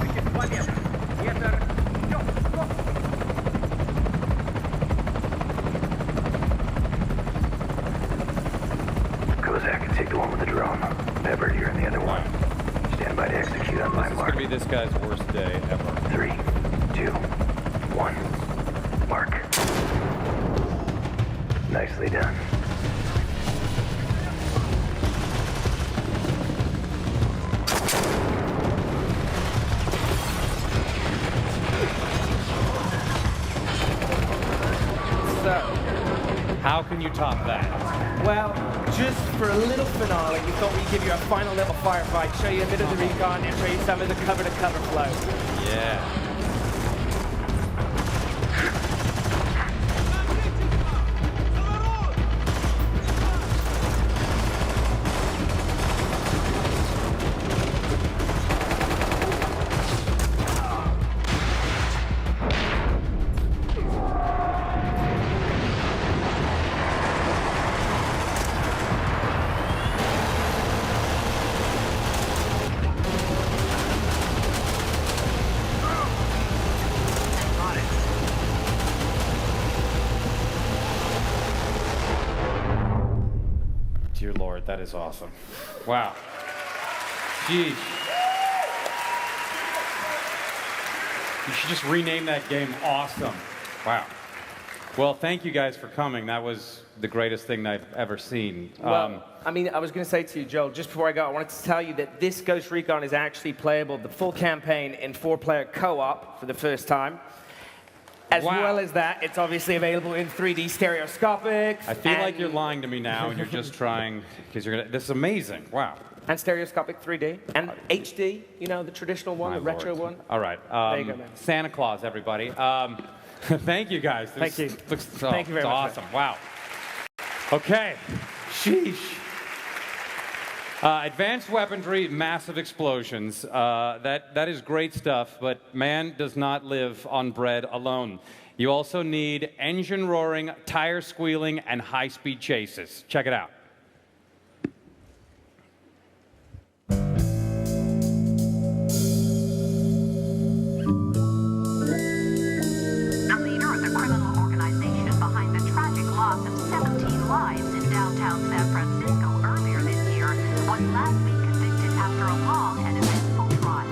Прикид 2 метра. Метр. Идем, Kozak, take the one with the drone. Pepper, you're in the other one. Stand by to execute on my mark. This is going to be this guy's worst day ever. 3, 2, 1. Mark. Nicely done. So, how can you top that? Well, just for a little finale, we thought we'd give you a final level firefight, show you a bit of the Recon, and show you some of the cover-to-cover flow. Yeah. Dear Lord, that is awesome. Wow. Geez. You should just rename that game Awesome. Wow. Well, thank you guys for coming. That was the greatest thing I've ever seen. Well, I mean, I was going to say to you, Joel, just before I go, I wanted to tell you that this Ghost Recon is actually playable, the full campaign, in 4-player co-op for the first time. As well as that, it's obviously available in 3D stereoscopic. I feel like you're lying to me now, and you're just trying because you're gonna. This is amazing. Wow. And stereoscopic 3D and HD. You know, the traditional one, the retro one. All right. There you go, man. Santa Claus, everybody. Thank you, guys. Thank you. Thank you very much. Awesome. Wow. Okay. Sheesh. Advanced weaponry, massive explosions. That is great stuff, but man does not live on bread alone. You also need engine roaring, tire squealing, and high-speed chases. Check it out. The leader of the criminal organization behind the tragic loss of 17 lives in downtown San Francisco earlier this year was last week convicted after a long and eventful trial.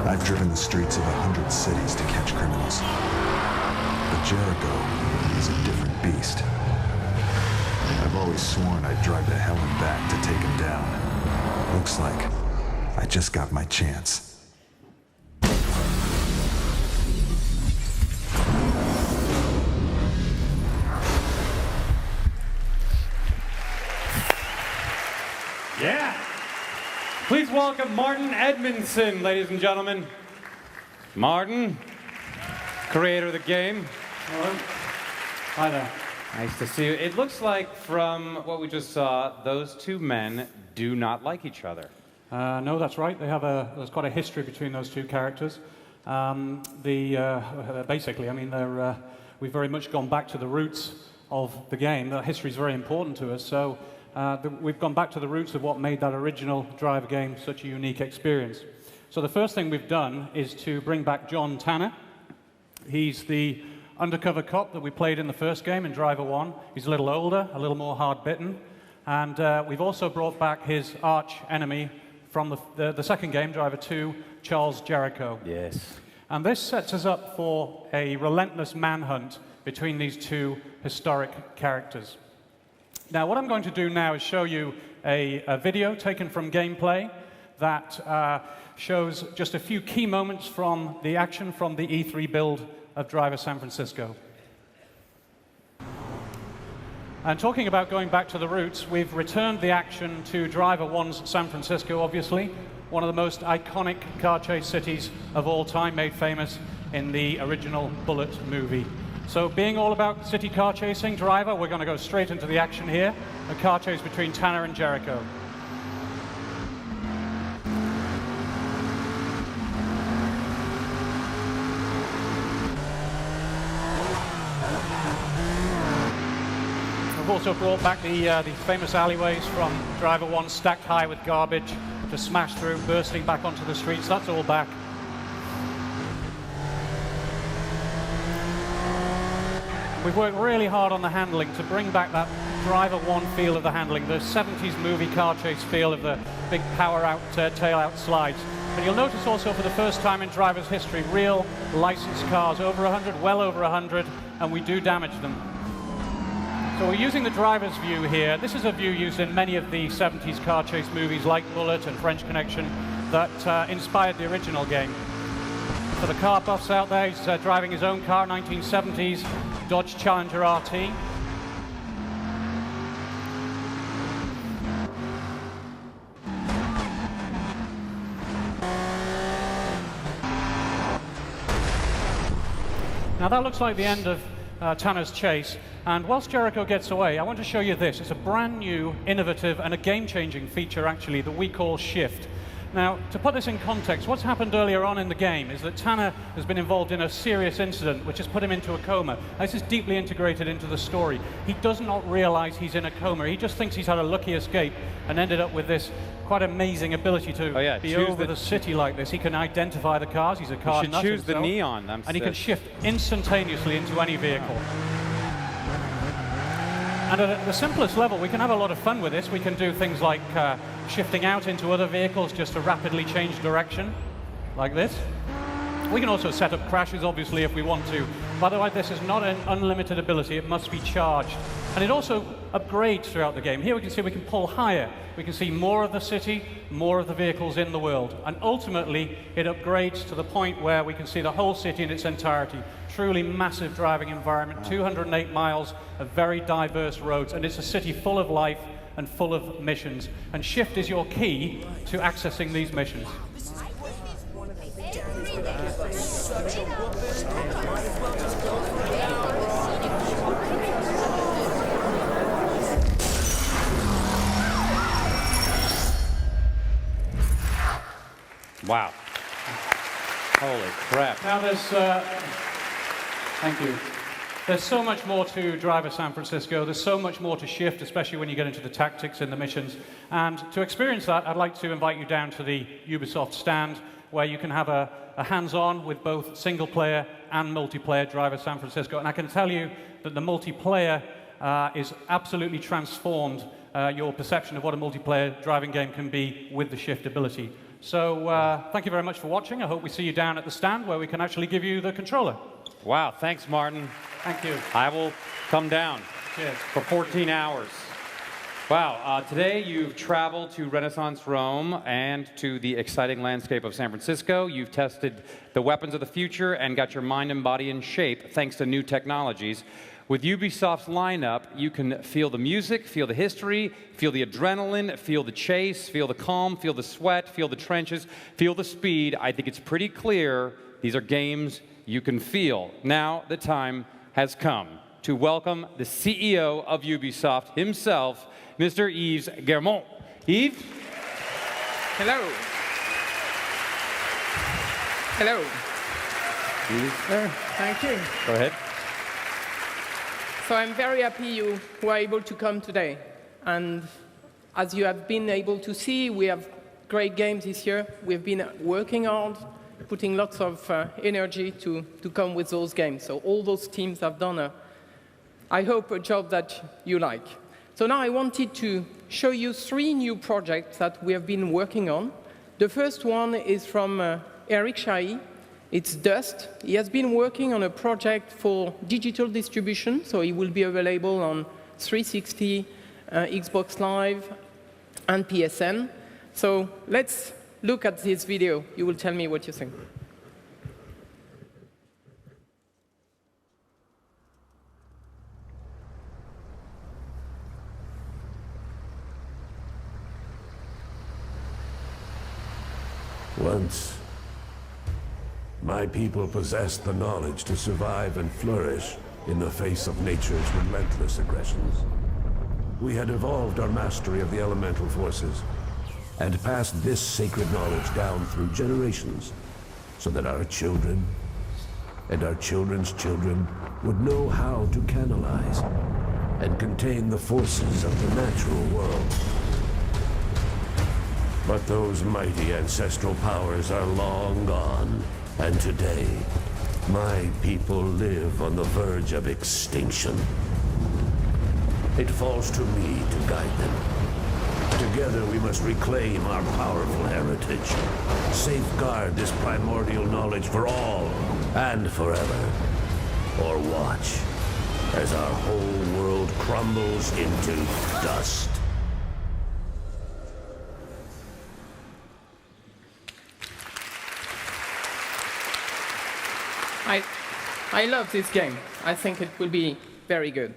I've driven the streets of 100 cities to catch criminals. But Jericho is a different beast. I've always sworn I'd drive to hell and back to take him down. Looks like I just got my chance. Yeah. Please welcome Martin Edmondson, ladies and gentlemen. Martin, creator of the game. Hello. Hi there. Nice to see you. It looks like from what we just saw, those two men do not like each other. No, that's right. There's quite a history between those two characters. Basically, I mean, we've very much gone back to the roots of the game. That history is very important to us. So we've gone back to the roots of what made that original Driver game such a unique experience. So the first thing we've done is to bring back John Tanner. He's the undercover cop that we played in the first game in Driver 1. He's a little older, a little more hard-bitten. And we've also brought back his arch enemy from the second game, Driver 2, Charles Jericho. Yes. And this sets us up for a relentless manhunt between these two historic characters. Now, what I'm going to do now is show you a video taken from gameplay that shows just a few key moments from the action from the E3 build of Driver San Francisco. And talking about going back to the roots, we've returned the action to Driver 1's San Francisco, obviously, one of the most iconic car chase cities of all time, made famous in the original Bullet movie. So being all about city car chasing, Driver, we're going to go straight into the action here, a car chase between Tanner and Jericho. We've also brought back the famous alleyways from Driver 1, stacked high with garbage to smash through, bursting back onto the streets. That's all back. We've worked really hard on the handling to bring back that driver one feel of the handling, the 70s movie car chase feel of the big power out, tail out slides. But you'll notice also for the first time in driver's history, real licensed cars, over 100, well over 100, and we do damage them. So we're using the driver's view here. This is a view used in many of the 70s car chase movies like Bullet and French Connection that inspired the original game. For the car buffs out there, he's driving his own car, 1970s Dodge Challenger RT. Now that looks like the end of Tanner's chase, and whilst Jericho gets away, I want to show you this. It's a brand new, innovative, and a game-changing feature, actually, that we call Shift. Now, to put this in context, what's happened earlier on in the game is that Tanner has been involved in a serious incident which has put him into a coma. This is deeply integrated into the story. He does not realize he's in a coma. He just thinks he's had a lucky escape and ended up with this quite amazing ability to be over the city like this. He can identify the cars. He's a car nut himself. You should choose the neon. And he can shift instantaneously into any vehicle. And at the simplest level, we can have a lot of fun with this. We can do things like shifting out into other vehicles just to rapidly change direction, like this. We can also set up crashes, obviously, if we want to. By the way, this is not an unlimited ability. It must be charged. And it also upgrades throughout the game. Here we can see we can pull higher. We can see more of the city, more of the vehicles in the world. And ultimately, it upgrades to the point where we can see the whole city in its entirety. Truly massive driving environment, 208 miles of very diverse roads. And it's a city full of life and full of missions. And Shift is your key to accessing these missions. Wow. Holy crap. Now there's, thank you. There's so much more to Driver San Francisco. There's so much more to Shift, especially when you get into the tactics and the missions. And to experience that, I'd like to invite you down to the Ubisoft stand, where you can have a hands-on with both single-player and multiplayer Driver San Francisco. And I can tell you that the multiplayer is absolutely transformed your perception of what a multiplayer driving game can be with the Shift ability. So thank you very much for watching. I hope we see you down at the stand where we can actually give you the controller. Wow, thanks, Martin. Thank you. I will come down. Cheers. For 14 hours. Wow, today you've traveled to Renaissance Rome and to the exciting landscape of San Francisco. You've tested the weapons of the future and got your mind and body in shape thanks to new technologies. With Ubisoft's lineup, you can feel the music, feel the history, feel the adrenaline, feel the chase, feel the calm, feel the sweat, feel the trenches, feel the speed. I think it's pretty clear these are games you can feel. Now the time has come to welcome the CEO of Ubisoft himself, Mr. Yves Guillemot. Yves? Hello. Hello. Yves? Thank you. Go ahead. So I'm very happy you were able to come today. And as you have been able to see, we have great games this year. We've been working hard, putting lots of energy to come with those games. So all those teams have done, I hope, a job that you like. So now I wanted to show you 3 new projects that we have been working on. The first one is from Eric Chahi. It's Dust. He has been working on a project for digital distribution, so it will be available on 360, Xbox Live, and PSN. So let's look at this video. You will tell me what you think. Once, my people possessed the knowledge to survive and flourish in the face of nature's relentless aggressions. We had evolved our mastery of the elemental forces and passed this sacred knowledge down through generations so that our children and our children's children would know how to canalize and contain the forces of the natural world. But those mighty ancestral powers are long gone. And today, my people live on the verge of extinction. It falls to me to guide them. Together we must reclaim our powerful heritage, safeguard this primordial knowledge for all and forever, or watch as our whole world crumbles into dust. I love this game. I think it will be very good.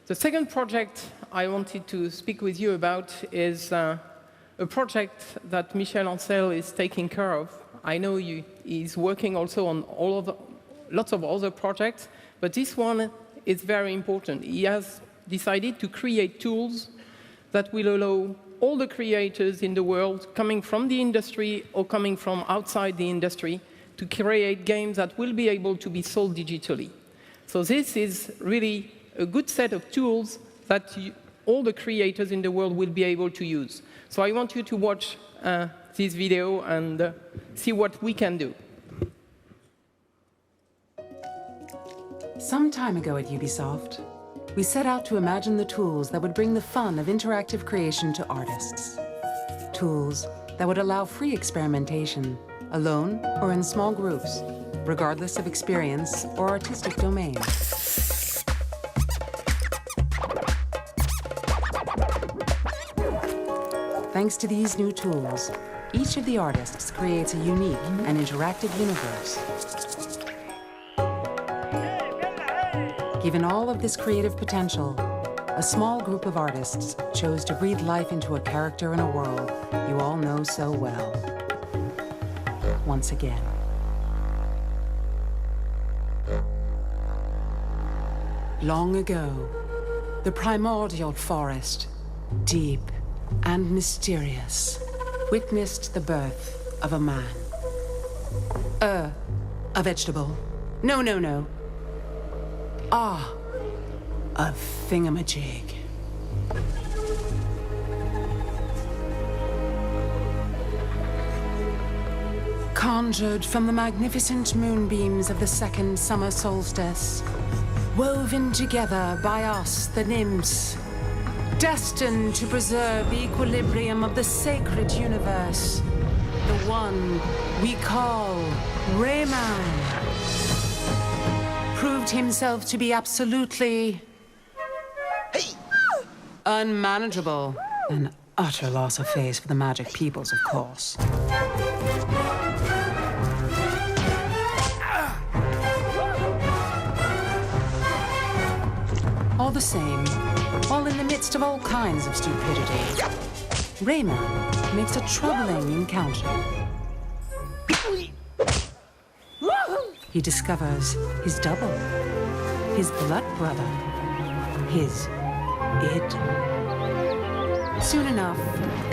The second project I wanted to speak with you about is a project that Michel Ancel is taking care of. I know he's working also on lots of other projects, but this one is very important. He has decided to create tools that will allow all the creators in the world, coming from the industry or coming from outside the industry, to create games that will be able to be sold digitally. So this is really a good set of tools that all the creators in the world will be able to use. So I want you to watch this video and see what we can do. Some time ago at Ubisoft, we set out to imagine the tools that would bring the fun of interactive creation to artists. Tools that would allow free experimentation, alone or in small groups, regardless of experience or artistic domain. Thanks to these new tools, each of the artists creates a unique and interactive universe. Given all of this creative potential, a small group of artists chose to breathe life into a character in a world you all know so well. Once again. Long ago, the primordial forest, deep and mysterious, witnessed the birth of a man. A vegetable. No. A thingamajig. Conjured from the magnificent moonbeams of the second summer solstice, woven together by us, the nymphs, destined to preserve the equilibrium of the sacred universe, the one we call Rayman, proved himself to be absolutely unmanageable. An utter loss of face for the magic peoples, of course. All the same, all in the midst of all kinds of stupidity, Rayman makes a troubling encounter. He discovers his double, his blood brother, his id. Soon enough,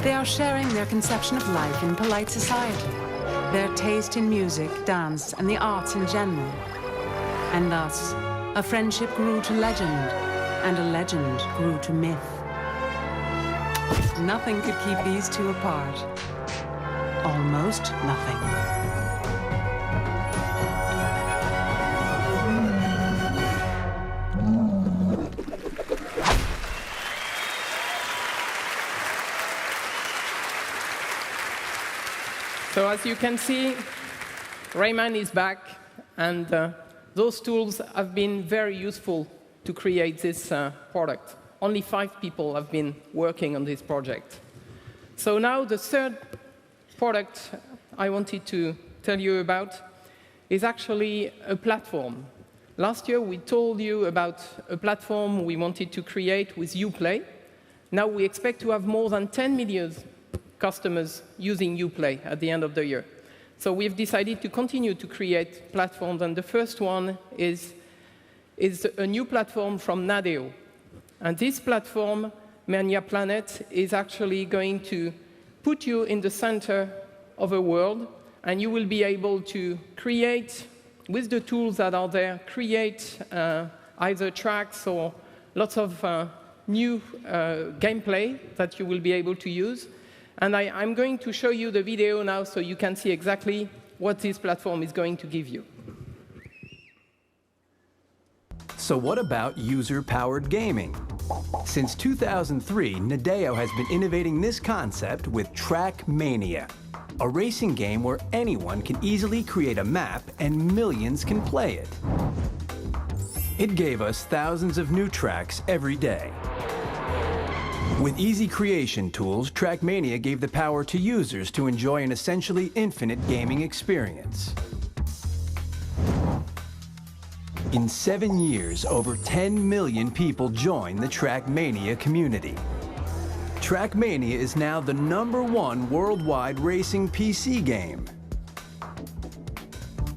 they are sharing their conception of life in polite society, their taste in music, dance, and the arts in general. And thus, a friendship grew to legend, and a legend grew to myth. Nothing could keep these two apart. Almost nothing. So as you can see, Rayman is back, and those tools have been very useful to create this product. Only 5 people have been working on this project. So now the third product I wanted to tell you about is actually a platform. Last year we told you about a platform we wanted to create with Uplay. Now we expect to have more than 10 million customers using Uplay at the end of the year. So we've decided to continue to create platforms, and the first one is a new platform from Nadeo. And this platform, Mania Planet, is actually going to put you in the center of a world, and you will be able to create, with the tools that are there, create either tracks or lots of new gameplay that you will be able to use. And I'm going to show you the video now so you can see exactly what this platform is going to give you. So what about user-powered gaming? Since 2003, Nadeo has been innovating this concept with Trackmania, a racing game where anyone can easily create a map and millions can play it. It gave us thousands of new tracks every day. With easy creation tools, Trackmania gave the power to users to enjoy an essentially infinite gaming experience. In 7 years, over 10 million people joined the Trackmania community. Trackmania is now the #1 worldwide racing PC game.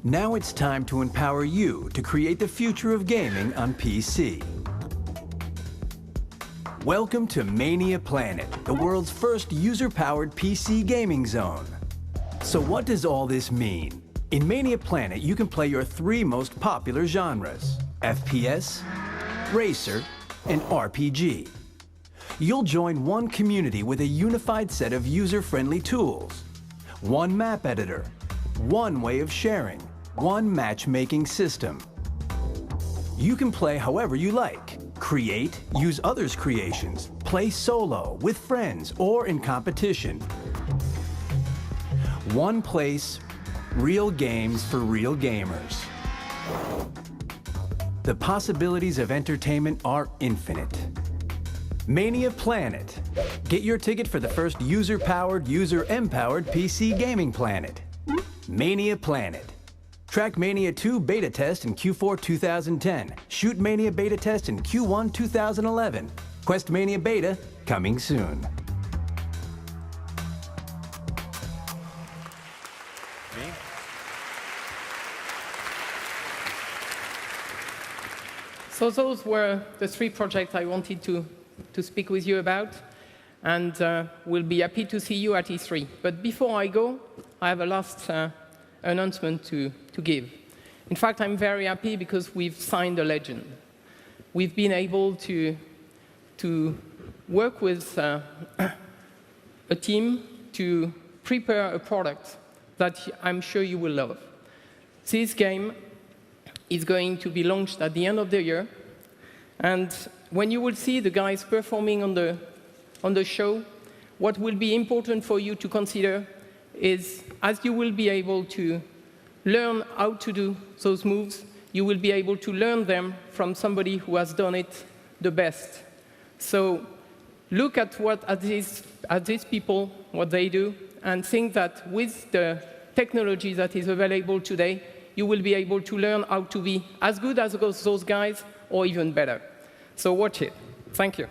Now it's time to empower you to create the future of gaming on PC. Welcome to Mania Planet, the world's first user-powered PC gaming zone. So what does all this mean? In Mania Planet, you can play your 3 most popular genres: FPS, Racer, and RPG. You'll join one community with a unified set of user-friendly tools, one map editor, one way of sharing, one matchmaking system. You can play however you like. Create, use others' creations, play solo, with friends, or in competition. One place, real games for real gamers. The possibilities of entertainment are infinite. Mania Planet. Get your ticket for the first user-powered, user-empowered PC gaming planet. Mania Planet. Trackmania 2 beta test in Q4 2010. Shootmania beta test in Q1 2011. Questmania beta coming soon. So those were the 3 projects I wanted to speak with you about, and we'll be happy to see you at E3. But before I go, I have a last announcement to give. In fact, I'm very happy because we've signed a legend. We've been able to work with a team to prepare a product that I'm sure you will love. This game is going to be launched at the end of the year, and when you will see the guys performing on the show, what will be important for you to consider is, as you will be able to learn how to do those moves, you will be able to learn them from somebody who has done it the best. So look at these people, what they do, and think that with the technology that is available today, you will be able to learn how to be as good as those guys or even better. So watch it. Thank you.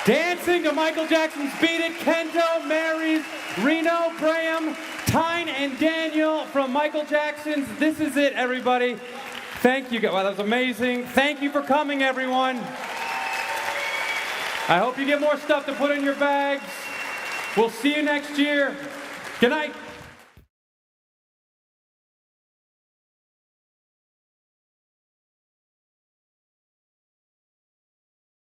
Dancing to Michael Jackson's Beat It, Kento, Mary's, Reno, Graham, Tyne, and Daniel from Michael Jackson's This Is It, everybody. Thank you. Wow, that was amazing. Thank you for coming, everyone. I hope you get more stuff to put in your bags. We'll see you next year. Good night.